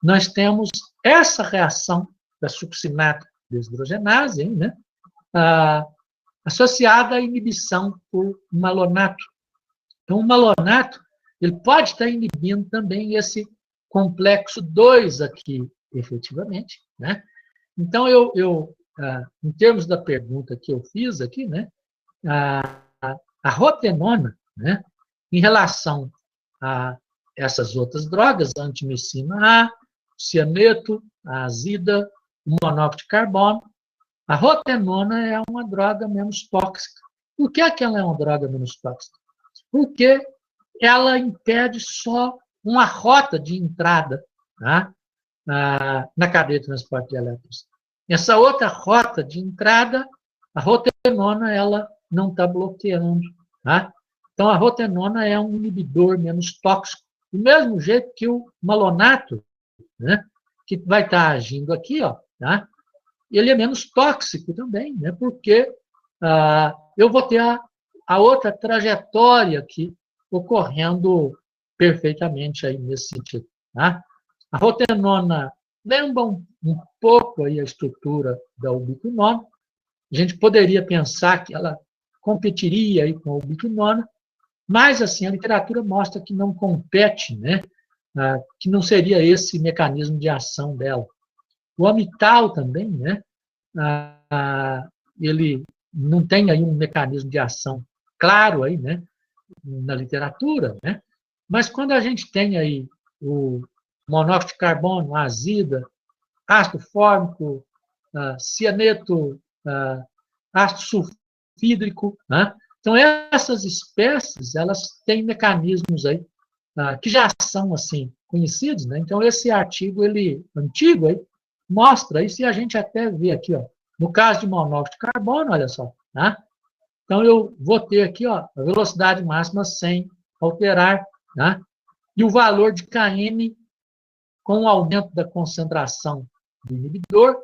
Nós temos essa reação da succinato deshidrogenase, né? Associada à inibição por malonato. Então, o malonato ele pode estar inibindo também esse complexo 2 aqui, efetivamente, né? Então, em termos da pergunta que eu fiz aqui, né, a rotenona, né, em relação a essas outras drogas, a antimicina A, cianeto, a azida, o monóxido de carbono, a rotenona é uma droga menos tóxica. Por que ela é uma droga menos tóxica? Porque ela impede só uma rota de entrada, tá? Na cadeia de transporte de elétrons. Essa outra rota de entrada, a rotenona, ela não está bloqueando. Tá? Então, a rotenona é um inibidor menos tóxico. Do mesmo jeito que o malonato, né, que vai estar agindo aqui, ó, tá? Ele é menos tóxico também, né, porque eu vou ter a outra trajetória aqui ocorrendo perfeitamente aí nesse sentido. Tá? A rotenona lembra um pouco aí a estrutura da ubiquinona. A gente poderia pensar que ela competiria aí com a ubiquinona, mas assim, a literatura mostra que não compete, né? Que não seria esse mecanismo de ação dela. O amital também, né? Ele não tem aí um mecanismo de ação claro aí, né? Na literatura, né? Mas quando a gente tem aí o monóxido de carbono, a azida, ácido fórmico, cianeto, ácido sulfídrico, né? Então, essas espécies, elas têm mecanismos aí que já são, assim, conhecidos, né? Então, esse artigo, ele, antigo, aí, mostra isso, e a gente até vê aqui, ó, no caso de monóxido de carbono, olha só, tá? Então, eu vou ter aqui, ó, a velocidade máxima sem alterar, tá? E o valor de Km com o aumento da concentração do inibidor,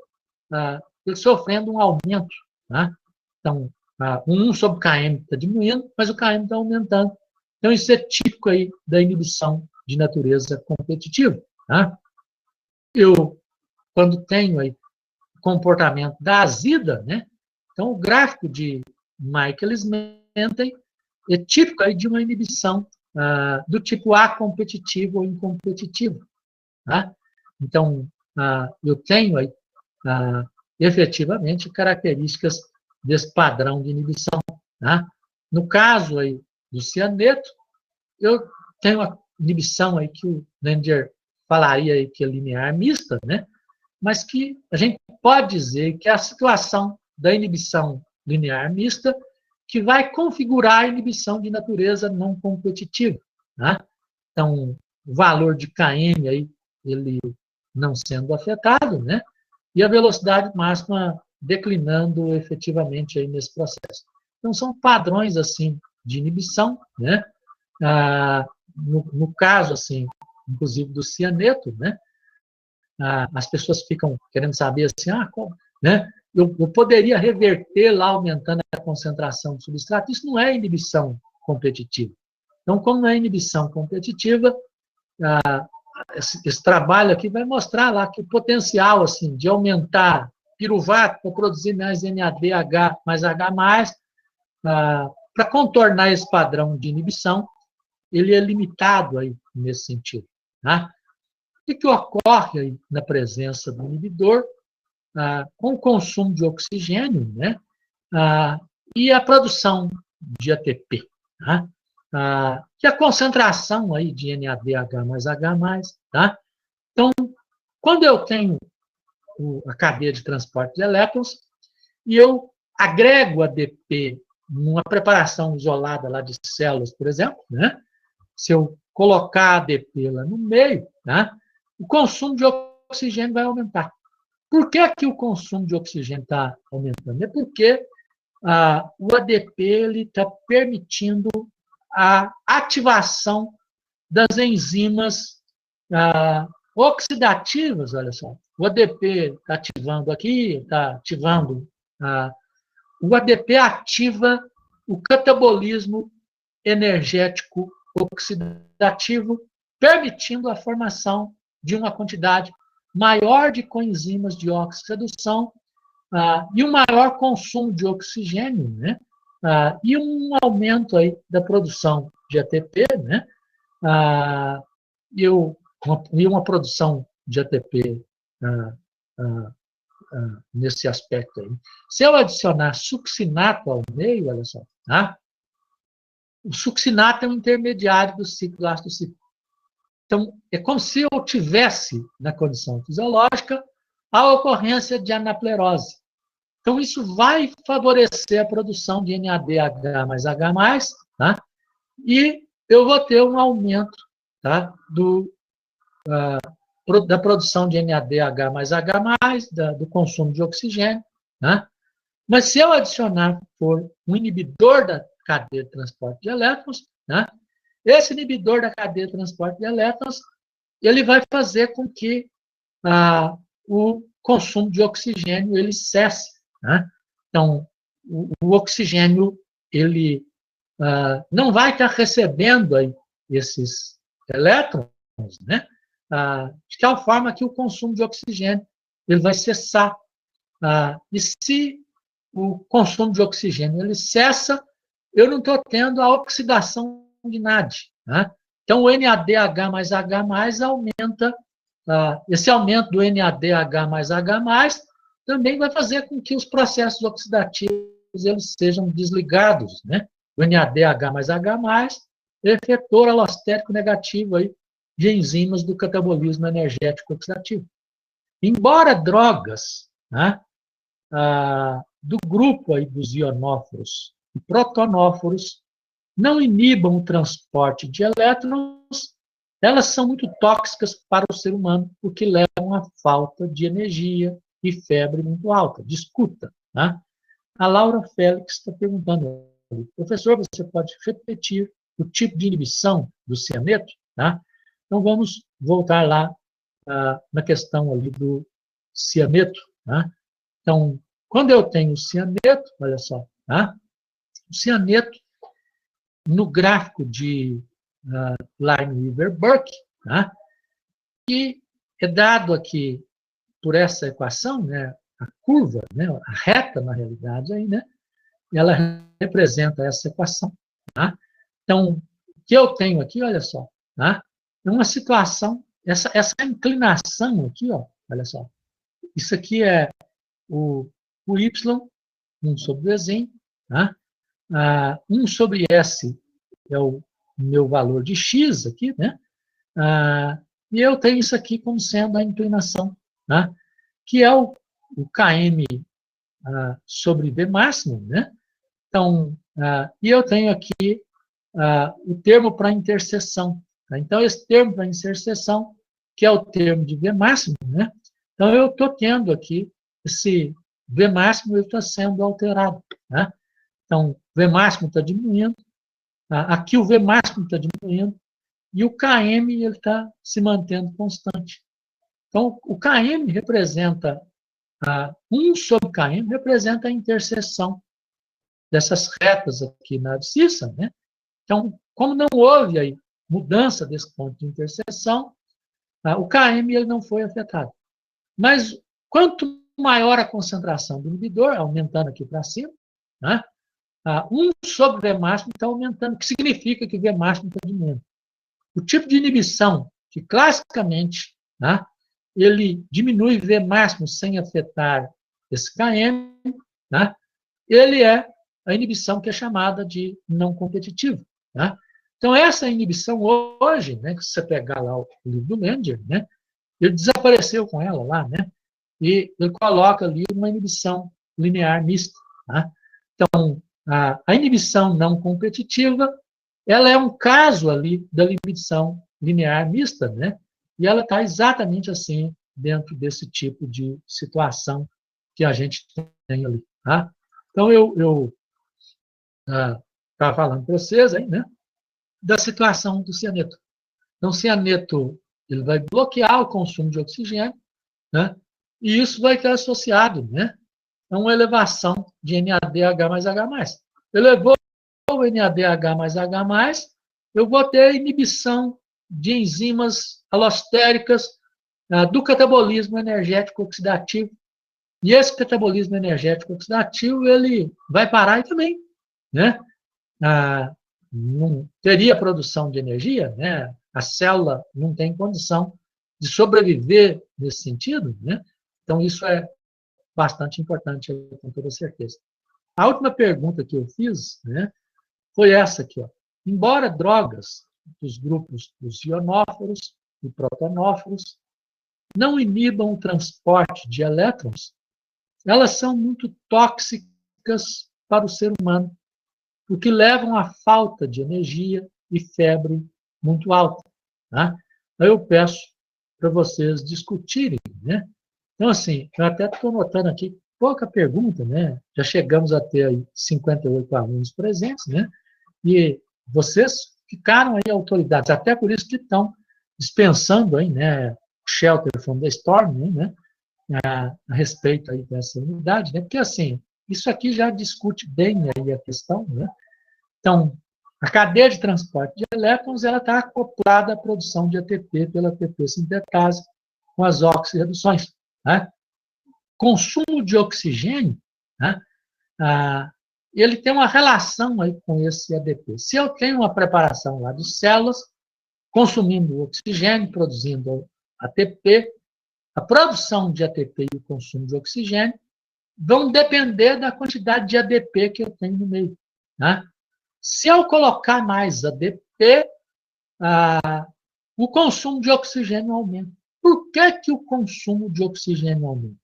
ele sofrendo um aumento, tá? Então, o 1 sobre Km está diminuindo, mas o Km está aumentando. Então, isso é típico aí da inibição de natureza competitiva. Tá? Eu, quando tenho aí o comportamento da azida, né? Então, o gráfico de Michaelis-Menten é típico aí de uma inibição do tipo A competitivo ou incompetitivo. Tá? Então, eu tenho aí, efetivamente, características desse padrão de inibição. Tá? No caso aí do cianeto, eu tenho a inibição aí que o Langer falaria aí que é linear mista, né? Mas que a gente pode dizer que é a situação da inibição linear mista que vai configurar a inibição de natureza não competitiva. Tá? Então, o valor de Km aí, ele não sendo afetado, né? E a velocidade máxima declinando efetivamente aí nesse processo. Então, são padrões assim de inibição, né? no caso, assim, inclusive do cianeto, né, as pessoas ficam querendo saber assim, como, né, eu poderia reverter lá, aumentando a concentração do substrato. Isso não é inibição competitiva. Então, como não é inibição competitiva, esse trabalho aqui vai mostrar lá que o potencial assim, de aumentar piruvato para produzir mais NADH mais H+, para contornar esse padrão de inibição, ele é limitado aí nesse sentido. Tá? O que ocorre aí na presença do inibidor com o consumo de oxigênio, né? E a produção de ATP, tá? Que a concentração aí de NADH mais H+, tá? Então, quando eu tenho a cadeia de transporte de elétrons e eu agrego ADP numa preparação isolada lá de células, por exemplo, né? Se eu colocar ADP lá no meio, tá? O consumo de oxigênio vai aumentar. Por que o consumo de oxigênio está aumentando? É porque o ADP está permitindo a ativação das enzimas oxidativas, olha só. O ADP está ativando aqui, está ativando. O ADP ativa o catabolismo energético oxidativo, permitindo a formação de uma quantidade maior de coenzimas de oxidação e um maior consumo de oxigênio, né? E um aumento aí da produção de ATP, né? E uma produção de ATP nesse aspecto aí. Se eu adicionar succinato ao meio, olha só, tá? O succinato é um intermediário do ciclo ácido cítrico. Então, é como se eu tivesse, na condição fisiológica, a ocorrência de anaplerose. Então, isso vai favorecer a produção de NADH mais H+, tá? E eu vou ter um aumento, tá? Da produção de NADH mais H+, do consumo de oxigênio, tá? Mas se eu adicionar for um inibidor da cadeia de transporte de elétrons, tá? Esse inibidor da cadeia de transporte de elétrons, ele vai fazer com que o consumo de oxigênio ele cesse. Né? Então, o oxigênio ele não vai estar recebendo aí esses elétrons, né? De tal forma que o consumo de oxigênio ele vai cessar. E se o consumo de oxigênio ele cessa, eu não estou tendo a oxidação de NAD. Né? Então, o NADH mais H+ aumenta. Esse aumento do NADH mais H+ também vai fazer com que os processos oxidativos eles sejam desligados. Né? O NADH mais H+ é efetor alostérico negativo aí de enzimas do catabolismo energético oxidativo. Embora drogas, né, do grupo aí dos ionóforos e protonóforos não inibam o transporte de elétrons, elas são muito tóxicas para o ser humano, porque levam a falta de energia e febre muito alta. Discuta. Tá? A Laura Félix está perguntando, professor, você pode repetir o tipo de inibição do cianeto? Tá? Então, vamos voltar lá na questão ali do cianeto. Tá? Então, quando eu tenho o cianeto, olha só, tá? O cianeto, no gráfico de Lineweaver-Burke, tá? Que é dado aqui por essa equação, né? A curva, né? A reta, na realidade, aí, né? Ela representa essa equação. Tá? Então, o que eu tenho aqui, olha só, tá? É uma situação, essa inclinação aqui, ó, olha só, isso aqui é o Y, 1 sobre Z, tá? 1 sobre S é o meu valor de X aqui, né? E eu tenho isso aqui como sendo a inclinação, tá? Que é o Km sobre V máximo, né? Então, e eu tenho aqui o termo para interseção. Tá? Então, esse termo para interseção, que é o termo de V máximo, né? Então, eu estou tendo aqui esse V máximo está sendo alterado. Né? Então, V máximo está diminuindo. Aqui o V máximo está diminuindo. e o Km está se mantendo constante. Então, o Km representa, 1 sobre Km representa a interseção dessas retas aqui na abscissa, né? Então, como não houve aí mudança desse ponto de interseção, o Km ele não foi afetado. Mas quanto maior a concentração do inibidor, aumentando aqui para cima, né? 1 sobre V máximo está aumentando, o que significa que V máximo está diminuindo. O tipo de inibição que classicamente, né, ele diminui V máximo sem afetar esse Km, né, ele é a inibição que é chamada de não competitiva. Né? Então, essa inibição hoje, né, que você pegar lá o livro do Menger, né, ele desapareceu com ela lá, né, e ele coloca ali uma inibição linear mista. Né? Então, a inibição não competitiva, ela é um caso ali da inibição linear mista, né? E ela está exatamente assim dentro desse tipo de situação que a gente tem ali. Tá? Então, eu estava falando para vocês aí, né, da situação do cianeto. Então, o cianeto ele vai bloquear o consumo de oxigênio, né, e isso vai estar associado, né, a uma elevação de NADH mais H+. Elevou o NADH mais H+, eu vou ter inibição de enzimas alostéricas do catabolismo energético oxidativo. E esse catabolismo energético oxidativo, ele vai parar aí também, né? Não teria produção de energia, né? A célula não tem condição de sobreviver nesse sentido, né? Então, isso é bastante importante, com toda certeza. A última pergunta que eu fiz, né, foi essa aqui, ó. Embora drogas dos grupos dos ionóforos e protonóforos não inibam o transporte de elétrons, elas são muito tóxicas para o ser humano, porque levam à falta de energia e febre muito alta. Tá? Então, eu peço para vocês discutirem. Né? Então, assim, eu até estou notando aqui pouca pergunta, né? Já chegamos a ter aí 58 alunos presentes, né? E vocês ficaram aí autoridades, até por isso que estão dispensando aí, né, o shelter from the storm, né? A respeito aí dessa unidade, né? Porque, assim, isso aqui já discute bem aí a questão, né? Então, a cadeia de transporte de elétrons ela está acoplada à produção de ATP pela ATP sintetase com as oxirreduções. Né? Consumo de oxigênio, né? Ele tem uma relação aí com esse ADP. Se eu tenho uma preparação lá de células consumindo oxigênio, produzindo ATP, a produção de ATP e o consumo de oxigênio vão depender da quantidade de ADP que eu tenho no meio. Né? Se eu colocar mais ADP, o consumo de oxigênio aumenta. Por que o consumo de oxigênio aumenta?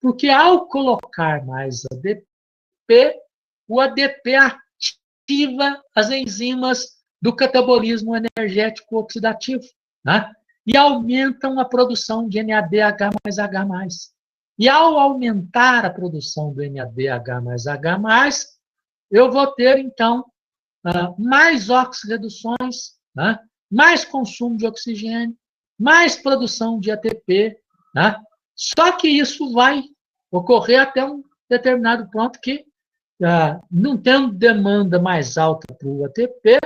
Porque ao colocar mais ADP, o ADP ativa as enzimas do catabolismo energético oxidativo, né? E aumentam a produção de NADH mais H+. E ao aumentar a produção do NADH mais H+, eu vou ter, então, mais oxirreduções, né? Mais consumo de oxigênio, mais produção de ATP. Né? Só que isso vai ocorrer até um determinado ponto que, não tendo demanda mais alta para o ATP,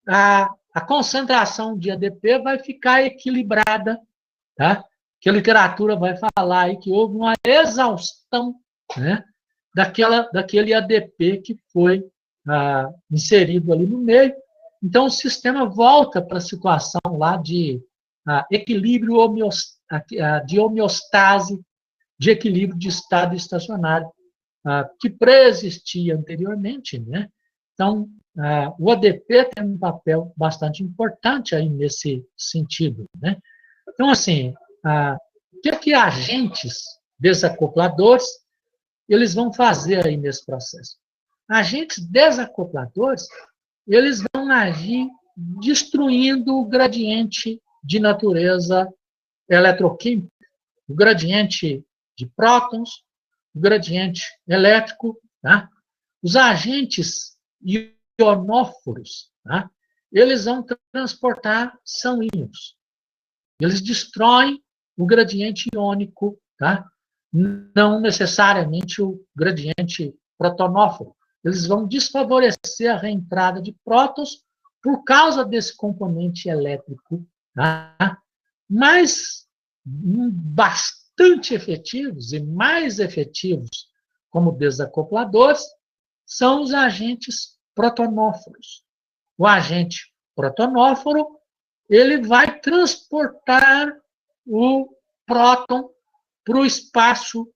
a concentração de ADP vai ficar equilibrada. Tá? Que a literatura vai falar aí que houve uma exaustão, né, daquele ADP que foi inserido ali no meio. Então, o sistema volta para a situação lá de equilíbrio de homeostase, de equilíbrio de estado estacionário, que preexistia anteriormente. Né? Então, o ADP tem um papel bastante importante aí nesse sentido. Né? Então, assim, o que agentes desacopladores eles vão fazer aí nesse processo? Agentes desacopladores, eles vão agir destruindo o gradiente de natureza eletroquímica, o gradiente de prótons, o gradiente elétrico. Tá? Os agentes ionóforos, tá? eles vão transportar sanguíneos. Eles destroem o gradiente iônico, tá? Não necessariamente o gradiente protonóforo. Eles vão desfavorecer a reentrada de prótons por causa desse componente elétrico, tá? Mas bastante efetivos e mais efetivos como desacopladores são os agentes protonóforos. O agente protonóforo, ele vai transportar o próton para o espaço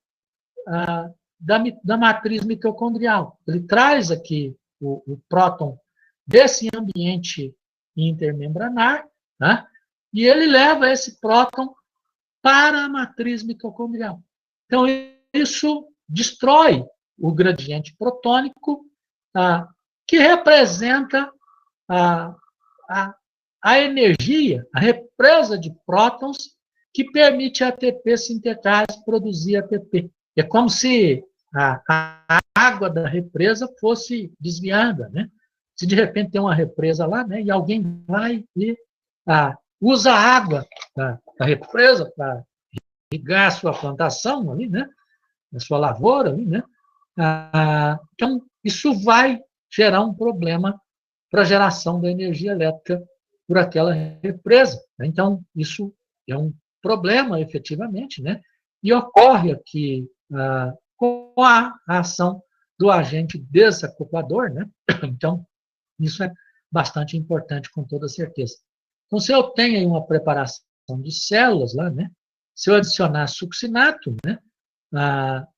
da matriz mitocondrial. Ele traz aqui o próton desse ambiente intermembranar, né? E ele leva esse próton para a matriz mitocondrial. Então, isso destrói o gradiente protônico, que representa a energia, a represa de prótons que permite a ATP sintetase produzir ATP. É como se a água da represa fosse desviada, né? Se de repente tem uma represa lá, né, e alguém vai e usa a água da represa para irrigar a sua plantação ali, né, a sua lavoura ali, né? Então, isso vai gerar um problema para a geração da energia elétrica por aquela represa. Então, isso é um problema, efetivamente, né? E ocorre aqui com a ação do agente desacoplador, né? Então, isso é bastante importante, com toda certeza. Então, se eu tenho aí uma preparação de células lá, né? Se eu adicionar succinato, né?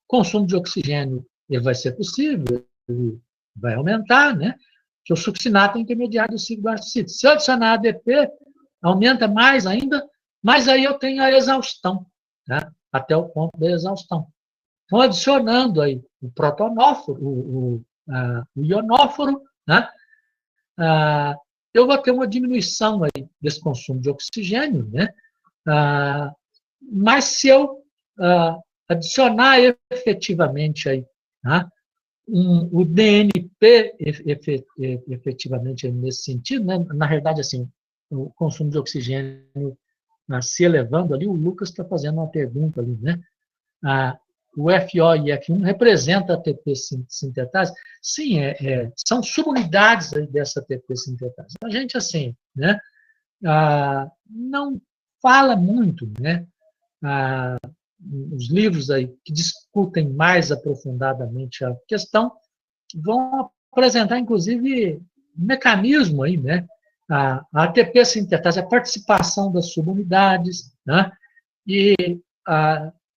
Consumo de oxigênio ele vai ser possível, ele vai aumentar, né? Que o succinato é intermediário do ciclo do ácido. Se eu adicionar ADP, aumenta mais ainda, mas aí eu tenho a exaustão, né? Até o ponto da exaustão. Então, adicionando aí o protonóforo, o ionóforo, né? Eu vou ter uma diminuição aí desse consumo de oxigênio, né? Mas se eu adicionar efetivamente aí, né? O DNP, efetivamente, nesse sentido, né? Na verdade, assim, o consumo de oxigênio se elevando ali, o Lucas está fazendo uma pergunta ali, né? O FO e F1 representa a ATP sintetase? Sim, são subunidades aí dessa ATP sintetase. A gente, assim, né, não fala muito, né? Os livros aí que discutem mais aprofundadamente a questão vão apresentar, inclusive, um mecanismo aí, né? A ATP sintetase, a participação das subunidades, né? E,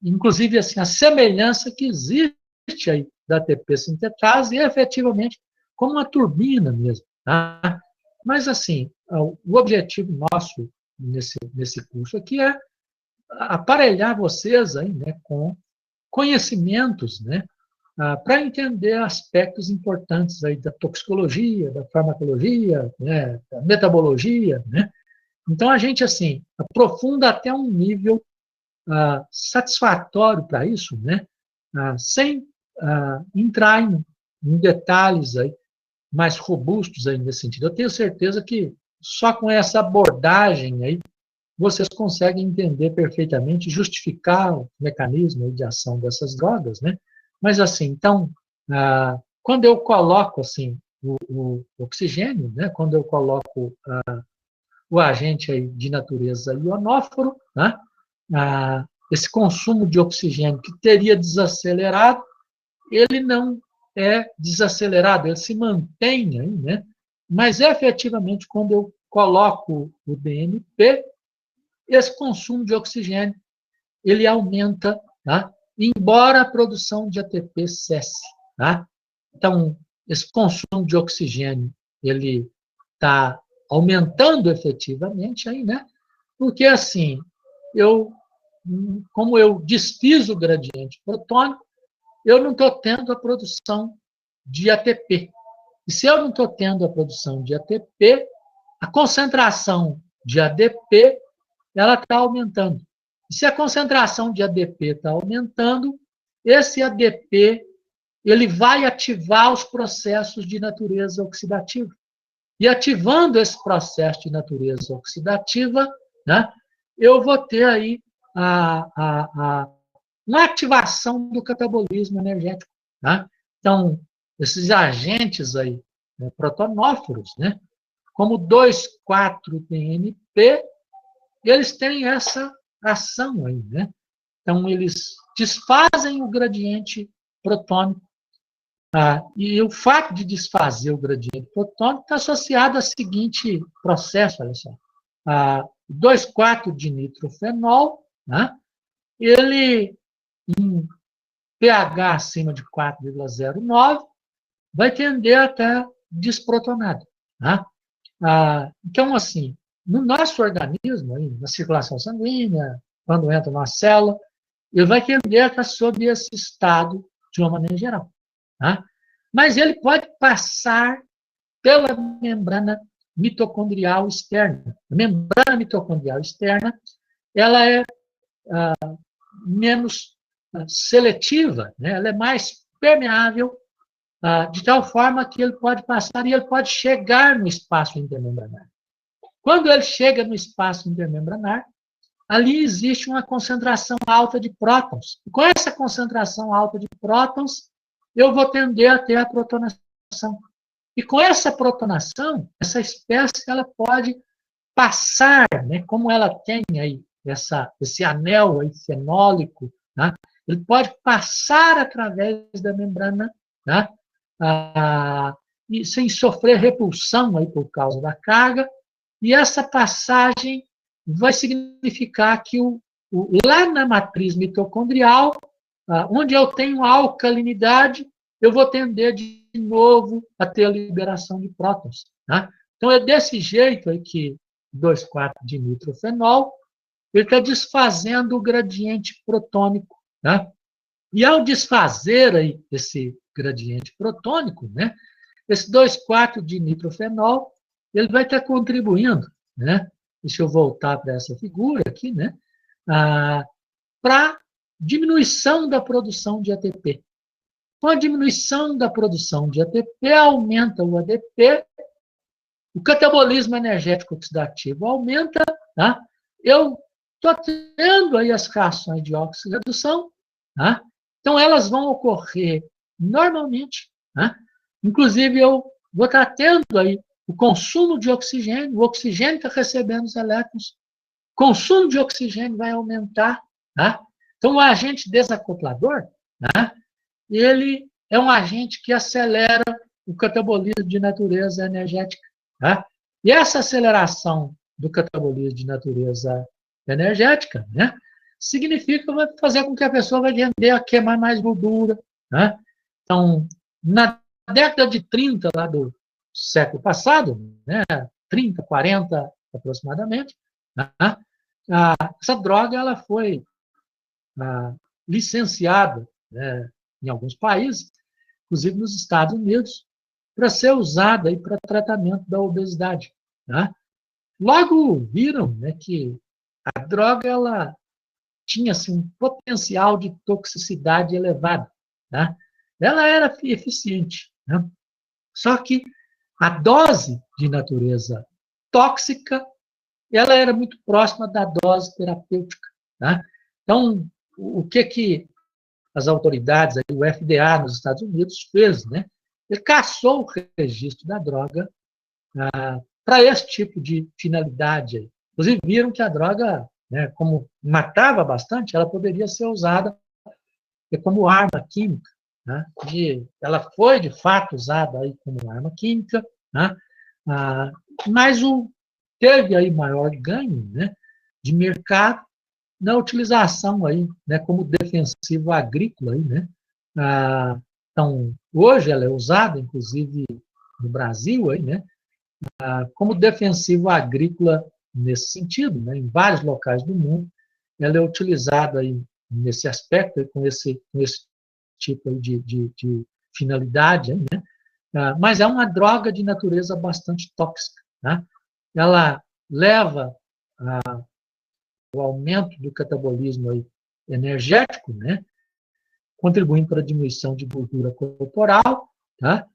inclusive, assim, a semelhança que existe aí da ATP sintetase e, efetivamente, como uma turbina mesmo, tá? Mas, assim, o objetivo nosso nesse curso aqui é aparelhar vocês aí, né, com conhecimentos, né, para entender aspectos importantes aí da toxicologia, da farmacologia, né, da metabologia, né? Então, a gente, assim, aprofunda até um nível satisfatório para isso, né? Sem entrar em detalhes aí mais robustos aí nesse sentido. Eu tenho certeza que só com essa abordagem aí vocês conseguem entender perfeitamente, justificar o mecanismo de ação dessas drogas, né? Mas, assim, então, quando eu coloco, assim, o oxigênio, né? Quando eu coloco o agente aí de natureza ionóforo, né? Esse consumo de oxigênio que teria desacelerado, ele não é desacelerado, ele se mantém aí, né? Mas, efetivamente, quando eu coloco o DNP, esse consumo de oxigênio ele aumenta, tá? Embora a produção de ATP cesse. Tá? Então, esse consumo de oxigênio ele está aumentando efetivamente, aí, né? Porque, assim, como eu desfiz o gradiente protônico, eu não estou tendo a produção de ATP. E se eu não estou tendo a produção de ATP, a concentração de ADP ela está aumentando. E se a concentração de ADP está aumentando, esse ADP ele vai ativar os processos de natureza oxidativa. E ativando esse processo de natureza oxidativa, né, eu vou ter aí uma ativação do catabolismo energético. Né? Então, esses agentes aí, né, protonóforos, né, como 2,4-DNP, eles têm essa ação aí, né? Então, eles desfazem o gradiente protônico. E o fato de desfazer o gradiente protônico está associado ao seguinte processo, olha só. 2,4-dinitrofenol, né? Ele, em pH acima de 4,09, vai tender a estar desprotonado. Né? Então, assim, no nosso organismo, aí, na circulação sanguínea, quando entra numa célula, ele vai tender a estar sob esse estado de uma maneira geral. Tá? Mas ele pode passar pela membrana mitocondrial externa. A membrana mitocondrial externa, ela é menos seletiva, né? Ela é mais permeável, de tal forma que ele pode passar e ele pode chegar no espaço intermembranar. Quando ele chega no espaço intermembranar, ali existe uma concentração alta de prótons. E com essa concentração alta de prótons, eu vou tender a ter a protonação. E com essa protonação, essa espécie ela pode passar, né, como ela tem aí esse anel aí fenólico, né, ele pode passar através da membrana, né, e sem sofrer repulsão aí por causa da carga, e essa passagem vai significar que lá na matriz mitocondrial, onde eu tenho alcalinidade, eu vou tender de novo a ter a liberação de prótons. Né? Então, é desse jeito aí que 2,4-dinitrofenol ele está desfazendo o gradiente protônico. Né? E ao desfazer aí esse gradiente protônico, né, esse 2,4-dinitrofenol ele vai estar contribuindo, né? Deixa eu voltar para essa figura aqui, né? Para diminuição da produção de ATP. Com a diminuição da produção de ATP, aumenta o ADP, o catabolismo energético oxidativo aumenta, tá? Eu estou tendo aí as reações de oxirredução, tá? Então elas vão ocorrer normalmente, tá? Inclusive eu vou estar tendo aí o consumo de oxigênio, o oxigênio está recebendo os elétrons, o consumo de oxigênio vai aumentar, tá? Então o agente desacoplador, tá? Ele é um agente que acelera o catabolismo de natureza energética. Tá? E essa aceleração do catabolismo de natureza energética, né, significa que vai fazer com que a pessoa vai tender a queimar mais gordura. Né? Então, na década de 30 lá do século passado, né, 30, 40 aproximadamente, né, essa droga ela foi licenciada, né, em alguns países, inclusive nos Estados Unidos, para ser usada para tratamento da obesidade. Né? Logo viram, né, que a droga ela tinha assim, um potencial de toxicidade elevado. Né? Ela era eficiente. Né? Só que a dose de natureza tóxica ela era muito próxima da dose terapêutica. Né? Então, o que as autoridades, o FDA nos Estados Unidos fez, né? Ele cassou o registro da droga para esse tipo de finalidade. Inclusive, viram que a droga, né, como matava bastante, ela poderia ser usada como arma química. Né? E ela foi, de fato, usada aí como arma química, né? Mas teve aí maior ganho, né, de mercado na utilização aí, né, como defensivo agrícola aí, né? Então, hoje ela é usada, inclusive no Brasil aí, né, como defensivo agrícola nesse sentido, né, em vários locais do mundo, ela é utilizada aí nesse aspecto, aí, com esse tipo aí de finalidade, aí, né? Mas é uma droga de natureza bastante tóxica, né? Ela leva o aumento do catabolismo aí energético, né? Contribuindo para a diminuição de gordura corporal, tá?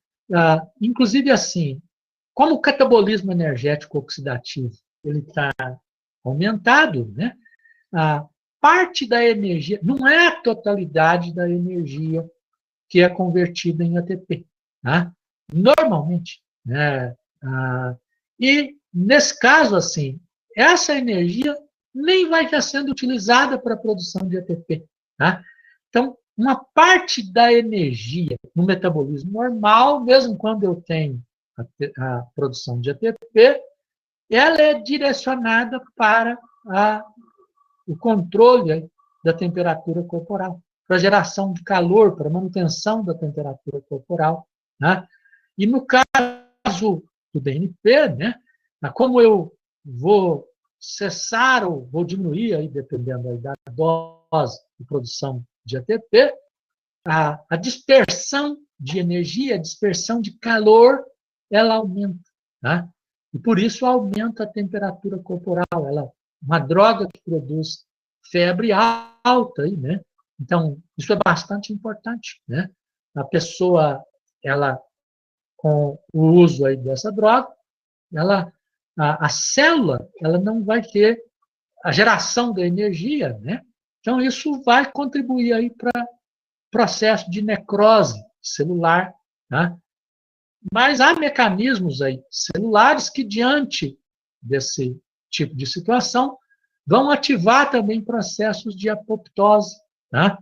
Inclusive assim, como o catabolismo energético oxidativo ele está aumentado, né? A parte da energia, não é a totalidade da energia que é convertida em ATP, tá? Normalmente, né? E nesse caso, assim, essa energia nem vai estar sendo utilizada para a produção de ATP, tá? Então, uma parte da energia no metabolismo normal, mesmo quando eu tenho a produção de ATP, ela é direcionada para o controle da temperatura corporal, para a geração de calor, para a manutenção da temperatura corporal, né? E no caso do DNP, né, como eu vou cessar ou vou diminuir, aí, dependendo aí da dose de produção de ATP, a dispersão de energia, a dispersão de calor, ela aumenta. Tá? E por isso aumenta a temperatura corporal. Ela, uma droga que produz febre alta, aí, né? Então, isso é bastante importante. Né? A pessoa, ela, com o uso aí dessa droga, a célula ela não vai ter a geração da energia, né? Então, isso vai contribuir aí para processo de necrose celular, tá? Mas há mecanismos aí celulares que, diante desse tipo de situação, vão ativar também processos de apoptose, tá?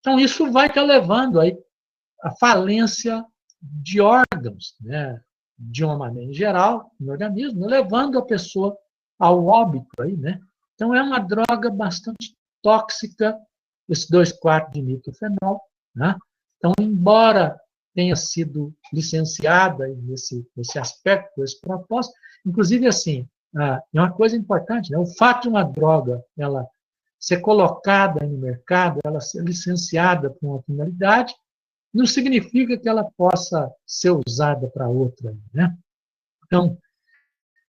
Então, isso vai estar levando aí a falência de órgãos, né? De uma maneira geral, no organismo, levando a pessoa ao óbito aí, né? Então, é uma droga bastante tóxica, esse 2,4 de nitrofenol, né? Então, embora tenha sido licenciada nesse aspecto, esse propósito, inclusive, assim, é uma coisa importante, né? O fato de uma droga ela ser colocada no mercado, ela ser licenciada para uma finalidade, não significa que ela possa ser usada para outra, né? Então,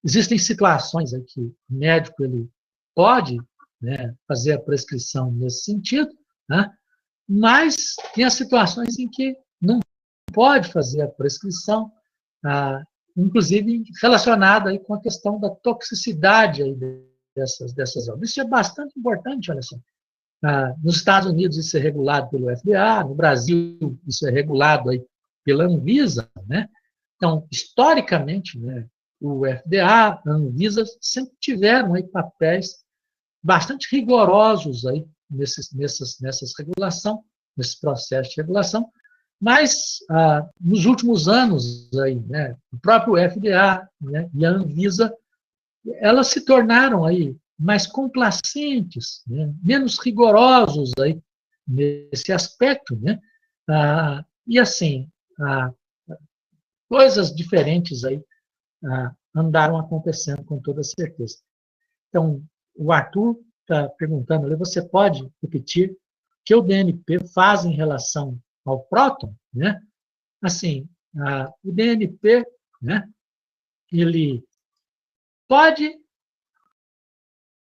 existem situações em que o médico ele pode, né, fazer a prescrição nesse sentido, né? Mas tem as situações em que não pode fazer a prescrição, inclusive relacionada aí com a questão da toxicidade aí dessas drogas. Isso é bastante importante, olha só. Nos Estados Unidos isso é regulado pelo FDA, no Brasil isso é regulado aí pela Anvisa, né? Então, historicamente, né, o FDA, a Anvisa sempre tiveram aí papéis bastante rigorosos aí nessas regulação, nesse processo de regulação, mas nos últimos anos aí, né, o próprio FDA, né, e a Anvisa, elas se tornaram aí mais complacentes, né, menos rigorosos aí nesse aspecto, né? E assim, coisas diferentes aí andaram acontecendo com toda certeza. Então, o Arthur está perguntando, você pode repetir o que o DNP faz em relação ao próton, né? Assim, o DNP, né, ele pode,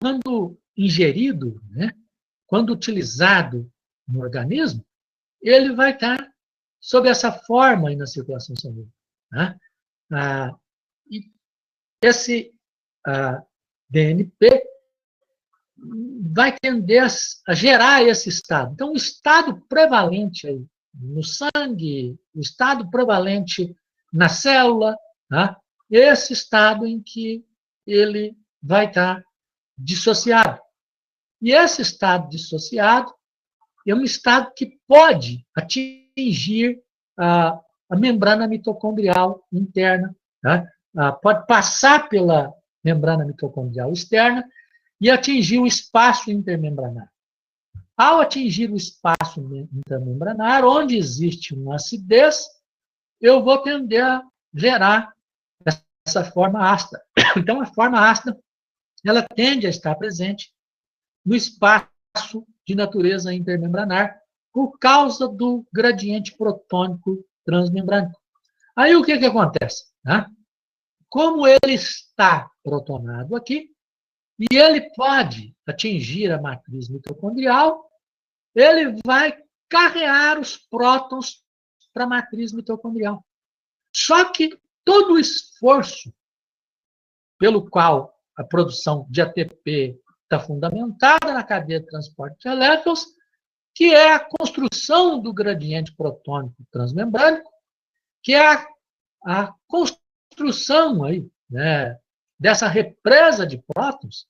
quando ingerido, né, quando utilizado no organismo, ele vai estar sob essa forma aí na circulação sanguínea. Né? E esse DNP vai tender a gerar esse estado. Então, o estado prevalente aí no sangue, o estado prevalente na célula, né? Esse estado em que ele vai estar dissociado. E esse estado dissociado é um estado que pode atingir a membrana mitocondrial interna, né? Pode passar pela membrana mitocondrial externa e atingir o espaço intermembranar. Ao atingir o espaço intermembranar, onde existe uma acidez, eu vou tender a gerar essa forma ácida. Então, a forma ácida, ela tende a estar presente no espaço de natureza intermembranar por causa do gradiente protônico transmembrânico. Aí, o que acontece? Né? Como ele está protonado aqui, e ele pode atingir a matriz mitocondrial, ele vai carregar os prótons para a matriz mitocondrial. Só que todo o esforço pelo qual a produção de ATP está fundamentada na cadeia de transporte de elétrons, que é a construção do gradiente protônico transmembrânico, que é a construção aí, né, dessa represa de prótons,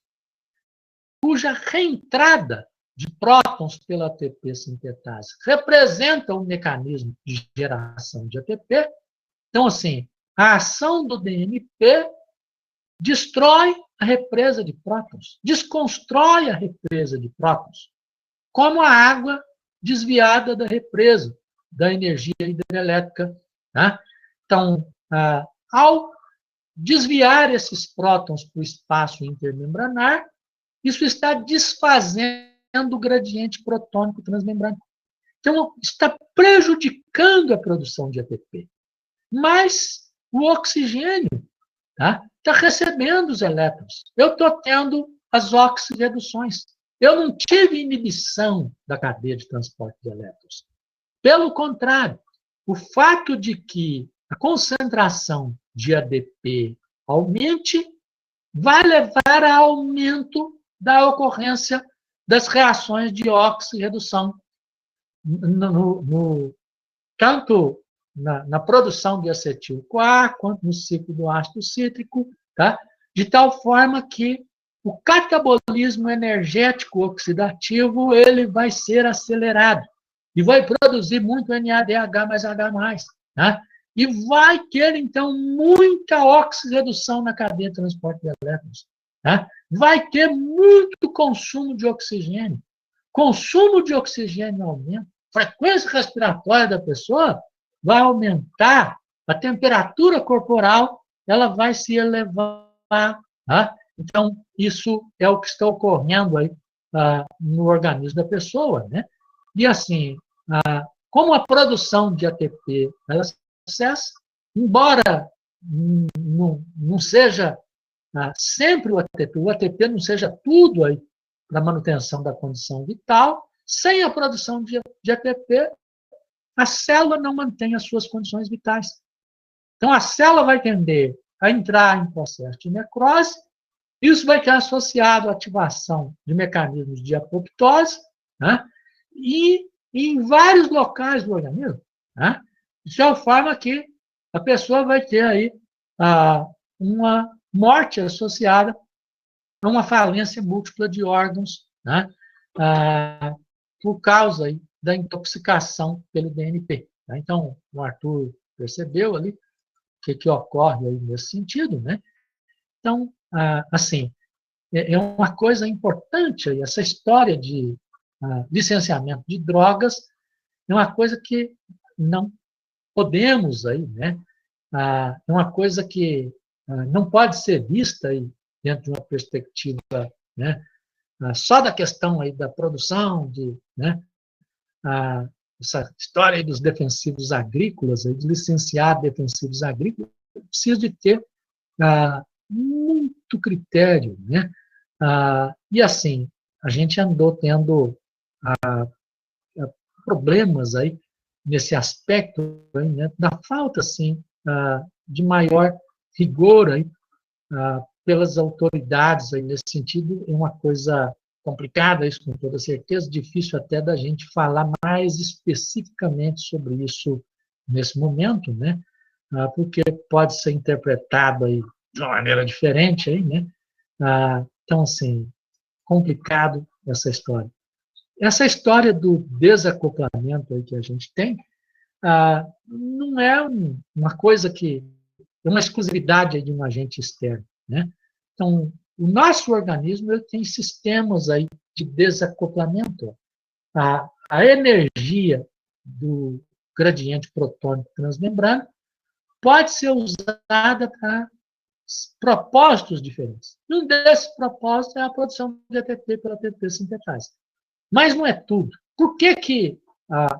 cuja reentrada de prótons pela ATP sintetase representa o mecanismo de geração de ATP. Então, assim, a ação do DNP destrói a represa de prótons, desconstrói a represa de prótons, como a água desviada da represa, da energia hidrelétrica. Tá? Então, ao desviar esses prótons para o espaço intermembranar, isso está desfazendo o gradiente protônico transmembrânico. Então, está prejudicando a produção de ATP. Mas o oxigênio está recebendo os elétrons. Eu estou tendo as oxirreduções. Eu não tive inibição da cadeia de transporte de elétrons. Pelo contrário, o fato de que a concentração de ADP aumente vai levar a aumento da ocorrência das reações de oxirredução, tanto na produção de acetil-CoA, quanto no ciclo do ácido cítrico, tá? De tal forma que o catabolismo energético oxidativo ele vai ser acelerado e vai produzir muito NADH mais H+, tá? E vai ter, então, muita oxirredução na cadeia de transporte de elétrons. Tá? Vai ter muito consumo de oxigênio. Consumo de oxigênio aumenta, frequência respiratória da pessoa vai aumentar, a temperatura corporal ela vai se elevar. Tá? Então, isso é o que está ocorrendo aí, no organismo da pessoa. Né? E assim, como a produção de ATP ela cessa, embora não seja sempre o ATP não seja tudo aí para manutenção da condição vital, sem a produção de ATP, a célula não mantém as suas condições vitais. Então, a célula vai tender a entrar em processo de necrose, isso vai ter associado à ativação de mecanismos de apoptose, né? E em vários locais do organismo, né? De tal forma que a pessoa vai ter aí uma morte associada a uma falência múltipla de órgãos, né? Por causa aí da intoxicação pelo DNP. Tá? Então, o Arthur percebeu ali o que ocorre aí nesse sentido. Né? Então, assim, é uma coisa importante aí, essa história de licenciamento de drogas é uma coisa que não podemos aí, né? É uma coisa que não pode ser vista aí dentro de uma perspectiva, né? Só da questão aí da produção, né? Essa história aí dos defensivos agrícolas, aí, de licenciar defensivos agrícolas, precisa de ter muito critério, né? E assim, a gente andou tendo problemas aí nesse aspecto, né, da falta, assim, de maior rigor aí, pelas autoridades aí nesse sentido. É uma coisa complicada isso, com toda certeza, difícil até da gente falar mais especificamente sobre isso nesse momento, né, porque pode ser interpretado aí de uma maneira diferente aí, né. Então, assim, complicado essa história. Essa história do desacoplamento aí que a gente tem não é uma coisa que é uma exclusividade de um agente externo, né? Então, o nosso organismo ele tem sistemas aí de desacoplamento. A energia do gradiente protônico transmembrânico pode ser usada para propósitos diferentes. Um desses propósitos é a produção de ATP pela ATP sintetase. Mas não é tudo. Por que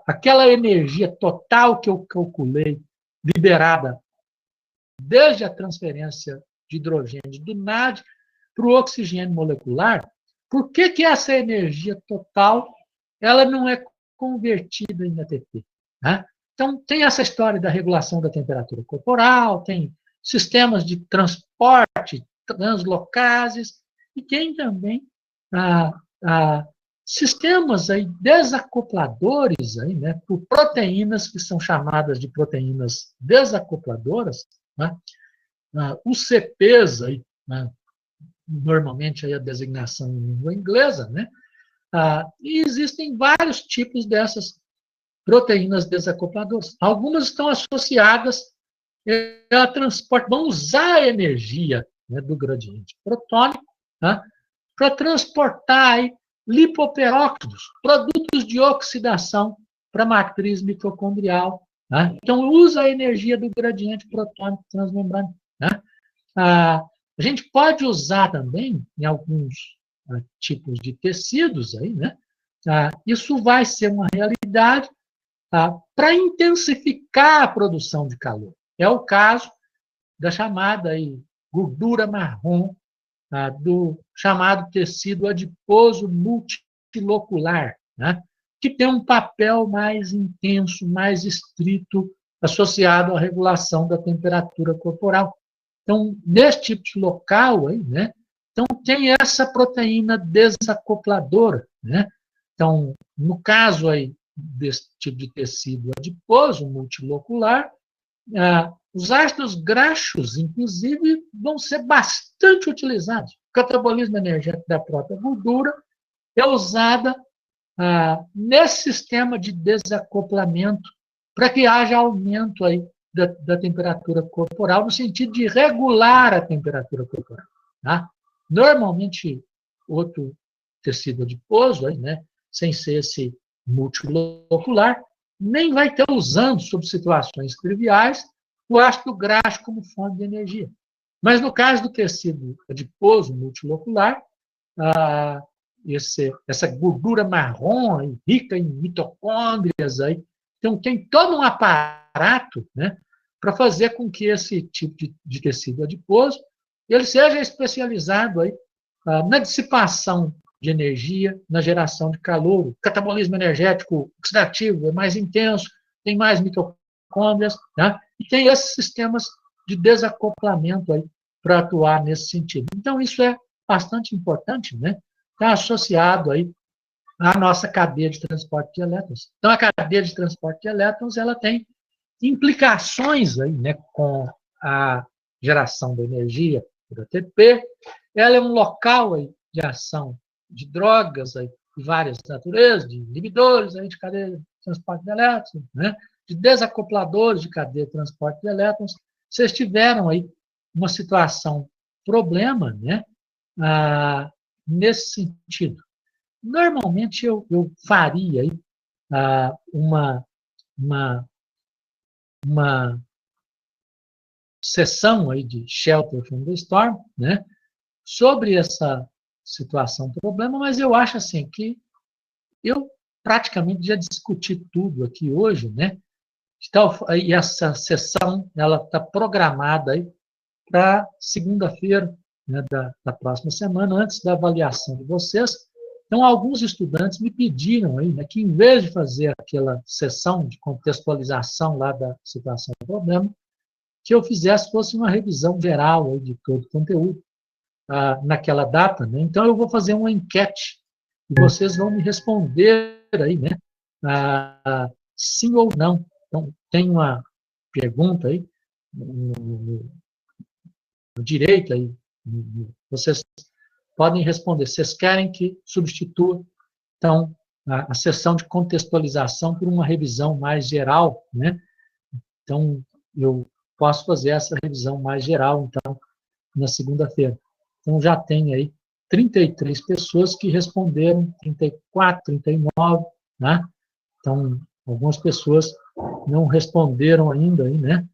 aquela energia total que eu calculei, liberada desde a transferência de hidrogênio do NAD para o oxigênio molecular, por que essa energia total ela não é convertida em ATP? Né? Então, tem essa história da regulação da temperatura corporal, tem sistemas de transporte translocais, e tem também sistemas aí desacopladores aí, né, por proteínas que são chamadas de proteínas desacopladoras, né, UCPs, aí, né, normalmente aí a designação em língua inglesa, né, e existem vários tipos dessas proteínas desacopladoras. Algumas estão associadas a transporte, vão usar a energia, né, do gradiente protônico, né, para transportar aí lipoperóxidos, produtos de oxidação para a matriz mitocondrial. Né? Então, usa a energia do gradiente protônico transmembrana. Né? A gente pode usar também em alguns tipos de tecidos, aí, né? Isso vai ser uma realidade para intensificar a produção de calor. É o caso da chamada aí, gordura marrom, do chamado tecido adiposo multilocular, né? Que tem um papel mais intenso, mais estrito, associado à regulação da temperatura corporal. Então, nesse tipo de local, aí, né, então, tem essa proteína desacopladora. Né? Então, no caso aí, desse tipo de tecido adiposo multilocular, os ácidos graxos, inclusive, vão ser bastante utilizados. O catabolismo energético da própria gordura é usada nesse sistema de desacoplamento para que haja aumento aí da temperatura corporal, no sentido de regular a temperatura corporal. Tá? Normalmente, outro tecido adiposo, aí, né, sem ser esse multilocular, nem vai estar usando, sob situações triviais, o ácido graxo como fonte de energia. Mas no caso do tecido adiposo multilocular, essa gordura marrom, aí, rica em mitocôndrias, aí, então tem todo um aparato, né, para fazer com que esse tipo de tecido adiposo ele seja especializado aí, na dissipação de energia, na geração de calor. O catabolismo energético oxidativo é mais intenso, tem mais mitocôndrias, né? E tem esses sistemas de desacoplamento aí para atuar nesse sentido. Então, isso é bastante importante, né? Está associado aí à nossa cadeia de transporte de elétrons. Então, a cadeia de transporte de elétrons ela tem implicações aí, né, com a geração da energia por ATP. Ela é um local aí de ação de drogas aí, de várias naturezas, de inibidores aí, de cadeia de transporte de elétrons, né, de desacopladores de cadeia de transporte de elétrons. Vocês tiveram aí uma situação, problema, né, nesse sentido. Normalmente eu faria aí, uma sessão aí de Shelter from the Storm, né, sobre essa situação, problema, mas eu acho assim que eu praticamente já discuti tudo aqui hoje, né, e essa sessão ela está programada aí para segunda-feira, né, da próxima semana, antes da avaliação de vocês. Então, alguns estudantes me pediram aí, né, que, em vez de fazer aquela sessão de contextualização lá da situação do problema, que eu fizesse fosse uma revisão geral aí de todo o conteúdo naquela data. Né? Então, eu vou fazer uma enquete e vocês vão me responder aí, né, sim ou não. Então, tem uma pergunta aí no direito aí, vocês podem responder. Vocês querem que substitua, então, a sessão de contextualização por uma revisão mais geral, né? Então, eu posso fazer essa revisão mais geral, então, na segunda-feira. Então, já tem aí 33 pessoas que responderam, 34, 39, né? Então, algumas pessoas não responderam ainda, aí, né?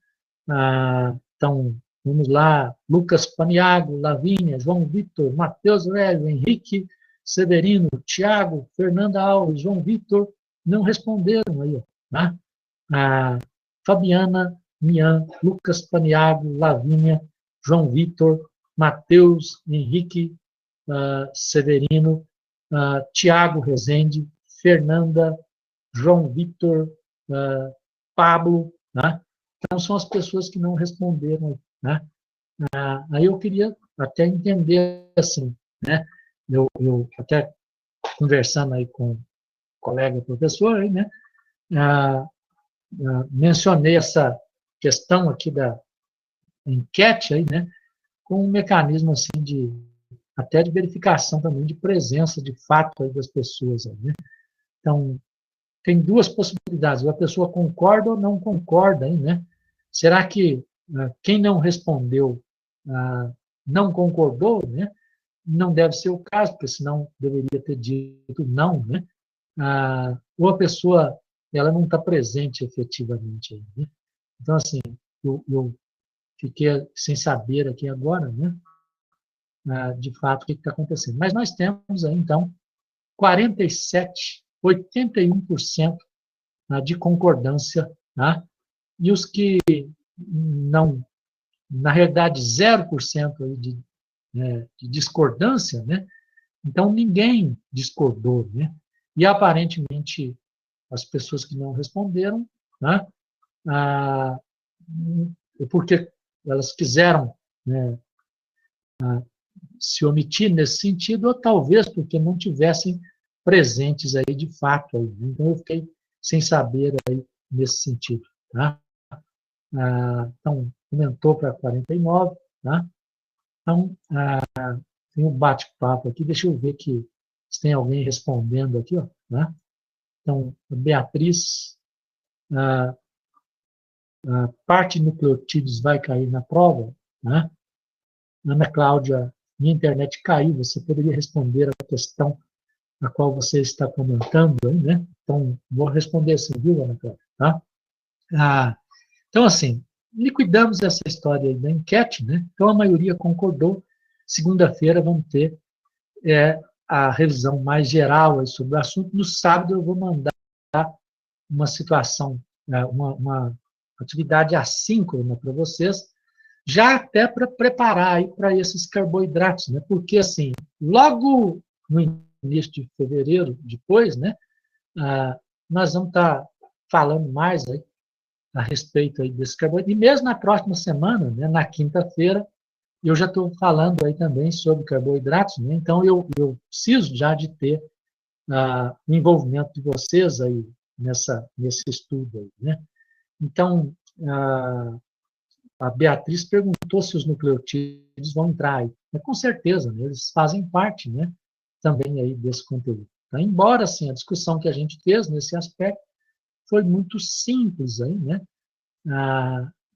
Então, vamos lá, Lucas Paniago, Lavínia, João Vitor, Matheus Velho, Henrique Severino, Tiago, Fernanda Alves, João Vitor, não responderam aí, tá? Fabiana, Mian, Lucas Paniago, Lavínia, João Vitor, Matheus, Henrique Severino, Tiago Rezende, Fernanda, João Vitor, Pablo, né? Então, são as pessoas que não responderam. né? Aí eu queria até entender, assim, né? Eu até conversando aí com um colega professor, aí, né? Mencionei essa questão aqui da enquete, aí, né? Com um mecanismo, assim, até de verificação também de presença, de fato, aí das pessoas, aí, né? Então, tem duas possibilidades, a pessoa concorda ou não concorda, hein, né? Será que quem não respondeu não concordou, né? Não deve ser o caso, porque senão deveria ter dito não, né? Ou a pessoa ela não está presente efetivamente aí, né? Então, assim, eu fiquei sem saber aqui agora, né? De fato, o que está acontecendo. Mas nós temos aí, então, 47, 81% de concordância, tá? E os que não, na realidade, 0% aí de discordância, né? Então, ninguém discordou, né? E, aparentemente, as pessoas que não responderam, né? Porque elas quiseram, né, se omitir nesse sentido, ou talvez porque não tivessem presentes aí de fato. Aí, né? Então, eu fiquei sem saber aí nesse sentido. Tá? Então, aumentou para 49. Tá? Então, tem um bate-papo aqui, deixa eu ver que se tem alguém respondendo aqui. Ó, né? Então, a Beatriz, a parte de nucleotídeos vai cair na prova. Né? Ana Cláudia, minha internet caiu, você poderia responder a questão a qual você está comentando aí, né? Então, vou responder assim, viu, Ana Cláudia? Tá? Então, assim, liquidamos essa história aí da enquete, né? Então, a maioria concordou. Segunda-feira vamos ter a revisão mais geral aí sobre o assunto. No sábado eu vou mandar uma situação, uma atividade assíncrona para vocês, já até para preparar aí para esses carboidratos, né? Porque, assim, logo no início de fevereiro, depois, né, nós vamos estar falando mais aí a respeito aí desse carboidrato. E mesmo na próxima semana, né, na quinta-feira, eu já estou falando aí também sobre carboidratos, né? Então eu preciso já de ter o envolvimento de vocês aí nesse estudo aí, né? Então, a Beatriz perguntou se os nucleotídeos vão entrar aí. Com certeza, né? Eles fazem parte, né, também aí desse conteúdo. Tá? Embora, assim, a discussão que a gente fez nesse aspecto foi muito simples aí, né?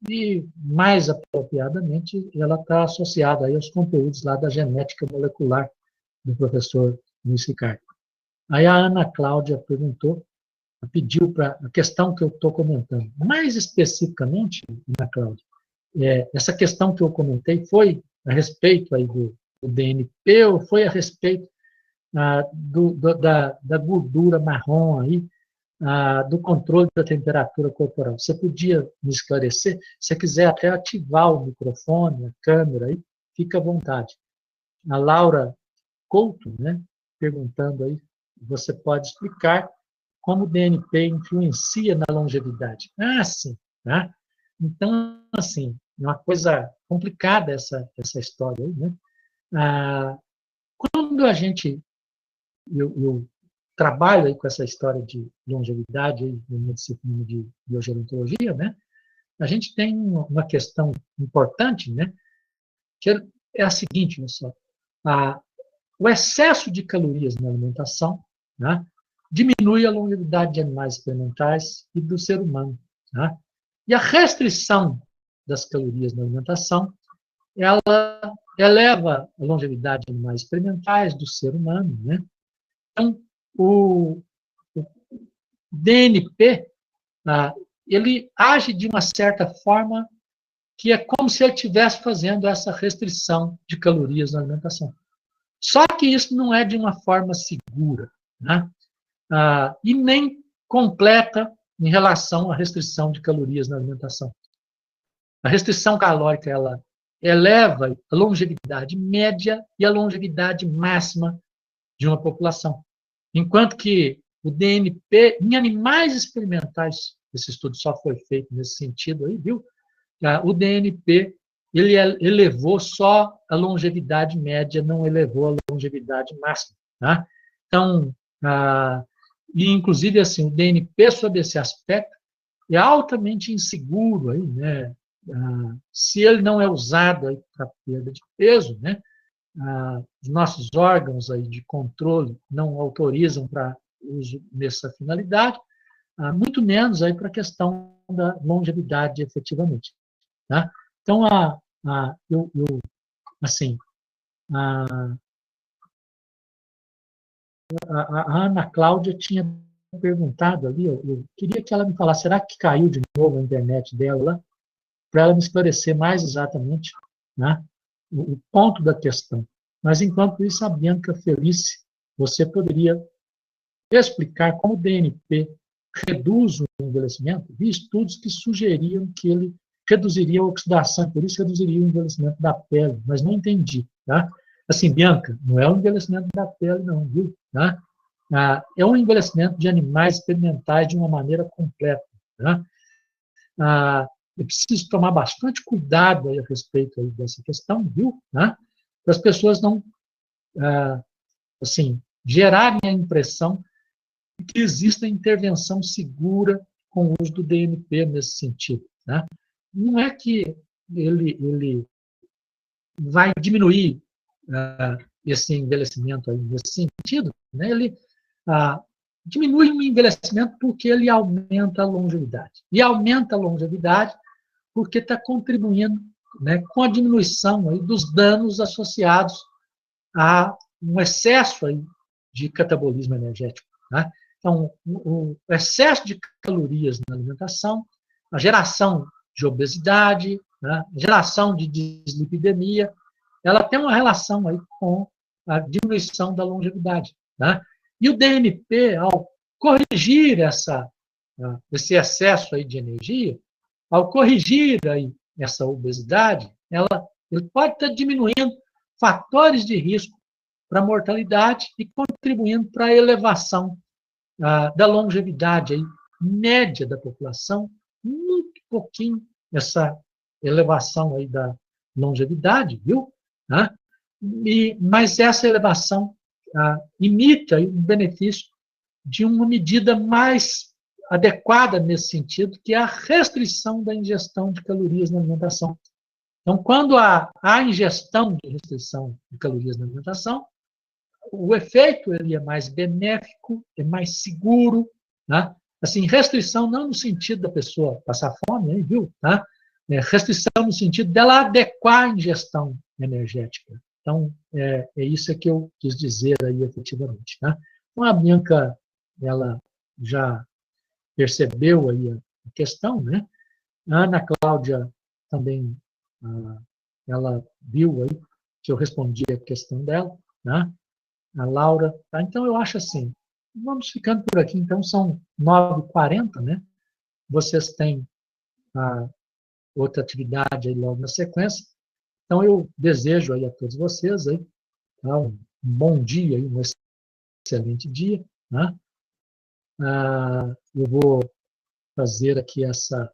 E, mais apropriadamente, ela está associada aí aos conteúdos lá da genética molecular do professor Luiz Ricardo. Aí a Ana Cláudia pediu para a questão que eu estou comentando. Mais especificamente, Ana Cláudia, essa questão que eu comentei foi a respeito aí do DNP ou foi a respeito da gordura marrom aí, do controle da temperatura corporal? Você podia me esclarecer? Se você quiser até ativar o microfone, a câmera aí, fica à vontade. A Laura Couto, né, perguntando aí, você pode explicar como o DNP influencia na longevidade? Sim, tá? Então, assim, é uma coisa complicada essa história aí, né? Quando eu trabalho aí com essa história de longevidade aí, na disciplina de biogerontologia, né? A gente tem uma questão importante, né? Que é a seguinte, olha só, o excesso de calorias na alimentação, né, diminui a longevidade de animais experimentais e do ser humano. Né? E a restrição das calorias na alimentação, ela eleva a longevidade de animais experimentais, do ser humano. Né? Então, o DNP, ele age de uma certa forma que é como se ele estivesse fazendo essa restrição de calorias na alimentação. Só que isso não é de uma forma segura, né? E nem completa em relação à restrição de calorias na alimentação. A restrição calórica ela eleva a longevidade média e a longevidade máxima de uma população. Enquanto que o DNP, em animais experimentais, esse estudo só foi feito nesse sentido aí, viu? O DNP ele elevou só a longevidade média, não elevou a longevidade máxima. Tá? Então, e inclusive assim, o DNP sobre esse aspecto é altamente inseguro aí, né? Se ele não é usado para perda de peso, né? Os nossos órgãos aí de controle não autorizam para uso nessa finalidade, muito menos aí para a questão da longevidade efetivamente. Tá? Então, assim, a, a Ana Cláudia tinha perguntado ali, eu queria que ela me falasse, será que caiu de novo a internet dela lá? Para ela me esclarecer mais exatamente, né, o ponto da questão. Mas, enquanto isso, a Bianca Felice, você poderia explicar como o DNP reduz o envelhecimento? Vi estudos que sugeriam que ele reduziria a oxidação, por isso reduziria o envelhecimento da pele, mas não entendi. Tá? Assim, Bianca, não é o envelhecimento da pele, não, viu? Tá? É um envelhecimento de animais experimentais de uma maneira completa. Tá? Eu preciso tomar bastante cuidado aí a respeito aí dessa questão, viu? Tá? Para as pessoas não, assim, gerarem a impressão que exista intervenção segura com o uso do DNP nesse sentido. Né? Não é que ele vai diminuir esse envelhecimento aí nesse sentido, né? Ele diminui o envelhecimento porque ele aumenta a longevidade. E aumenta a longevidade porque está contribuindo, né, com a diminuição aí dos danos associados a um excesso aí de catabolismo energético. Né? Então, o excesso de calorias na alimentação, a geração de obesidade, né, a geração de dislipidemia, ela tem uma relação aí com a diminuição da longevidade. Né? E o DNP, ao corrigir esse excesso aí de energia, ao corrigir aí essa obesidade, ele pode estar diminuindo fatores de risco para a mortalidade e contribuindo para a elevação da longevidade aí, média da população, muito pouquinho essa elevação aí da longevidade, viu? Mas essa elevação imita aí, um benefício de uma medida mais adequada nesse sentido, que é a restrição da ingestão de calorias na alimentação. Então, quando há ingestão de restrição de calorias na alimentação, o efeito ele é mais benéfico, é mais seguro. Né? Assim, restrição não no sentido da pessoa passar fome, viu? Tá? Restrição no sentido dela adequar a ingestão energética. Então, é isso que eu quis dizer aí efetivamente. Tá? Então, a Bianca, ela já percebeu aí a questão, né? A Ana Cláudia também, ela viu aí que eu respondi a questão dela, né? A Laura, tá? Então eu acho assim, vamos ficando por aqui, então são 9h40, né? Vocês têm outra atividade aí logo na sequência, então eu desejo aí a todos vocês aí, tá? Um bom dia, aí, um excelente dia, né? Eu vou fazer aqui essa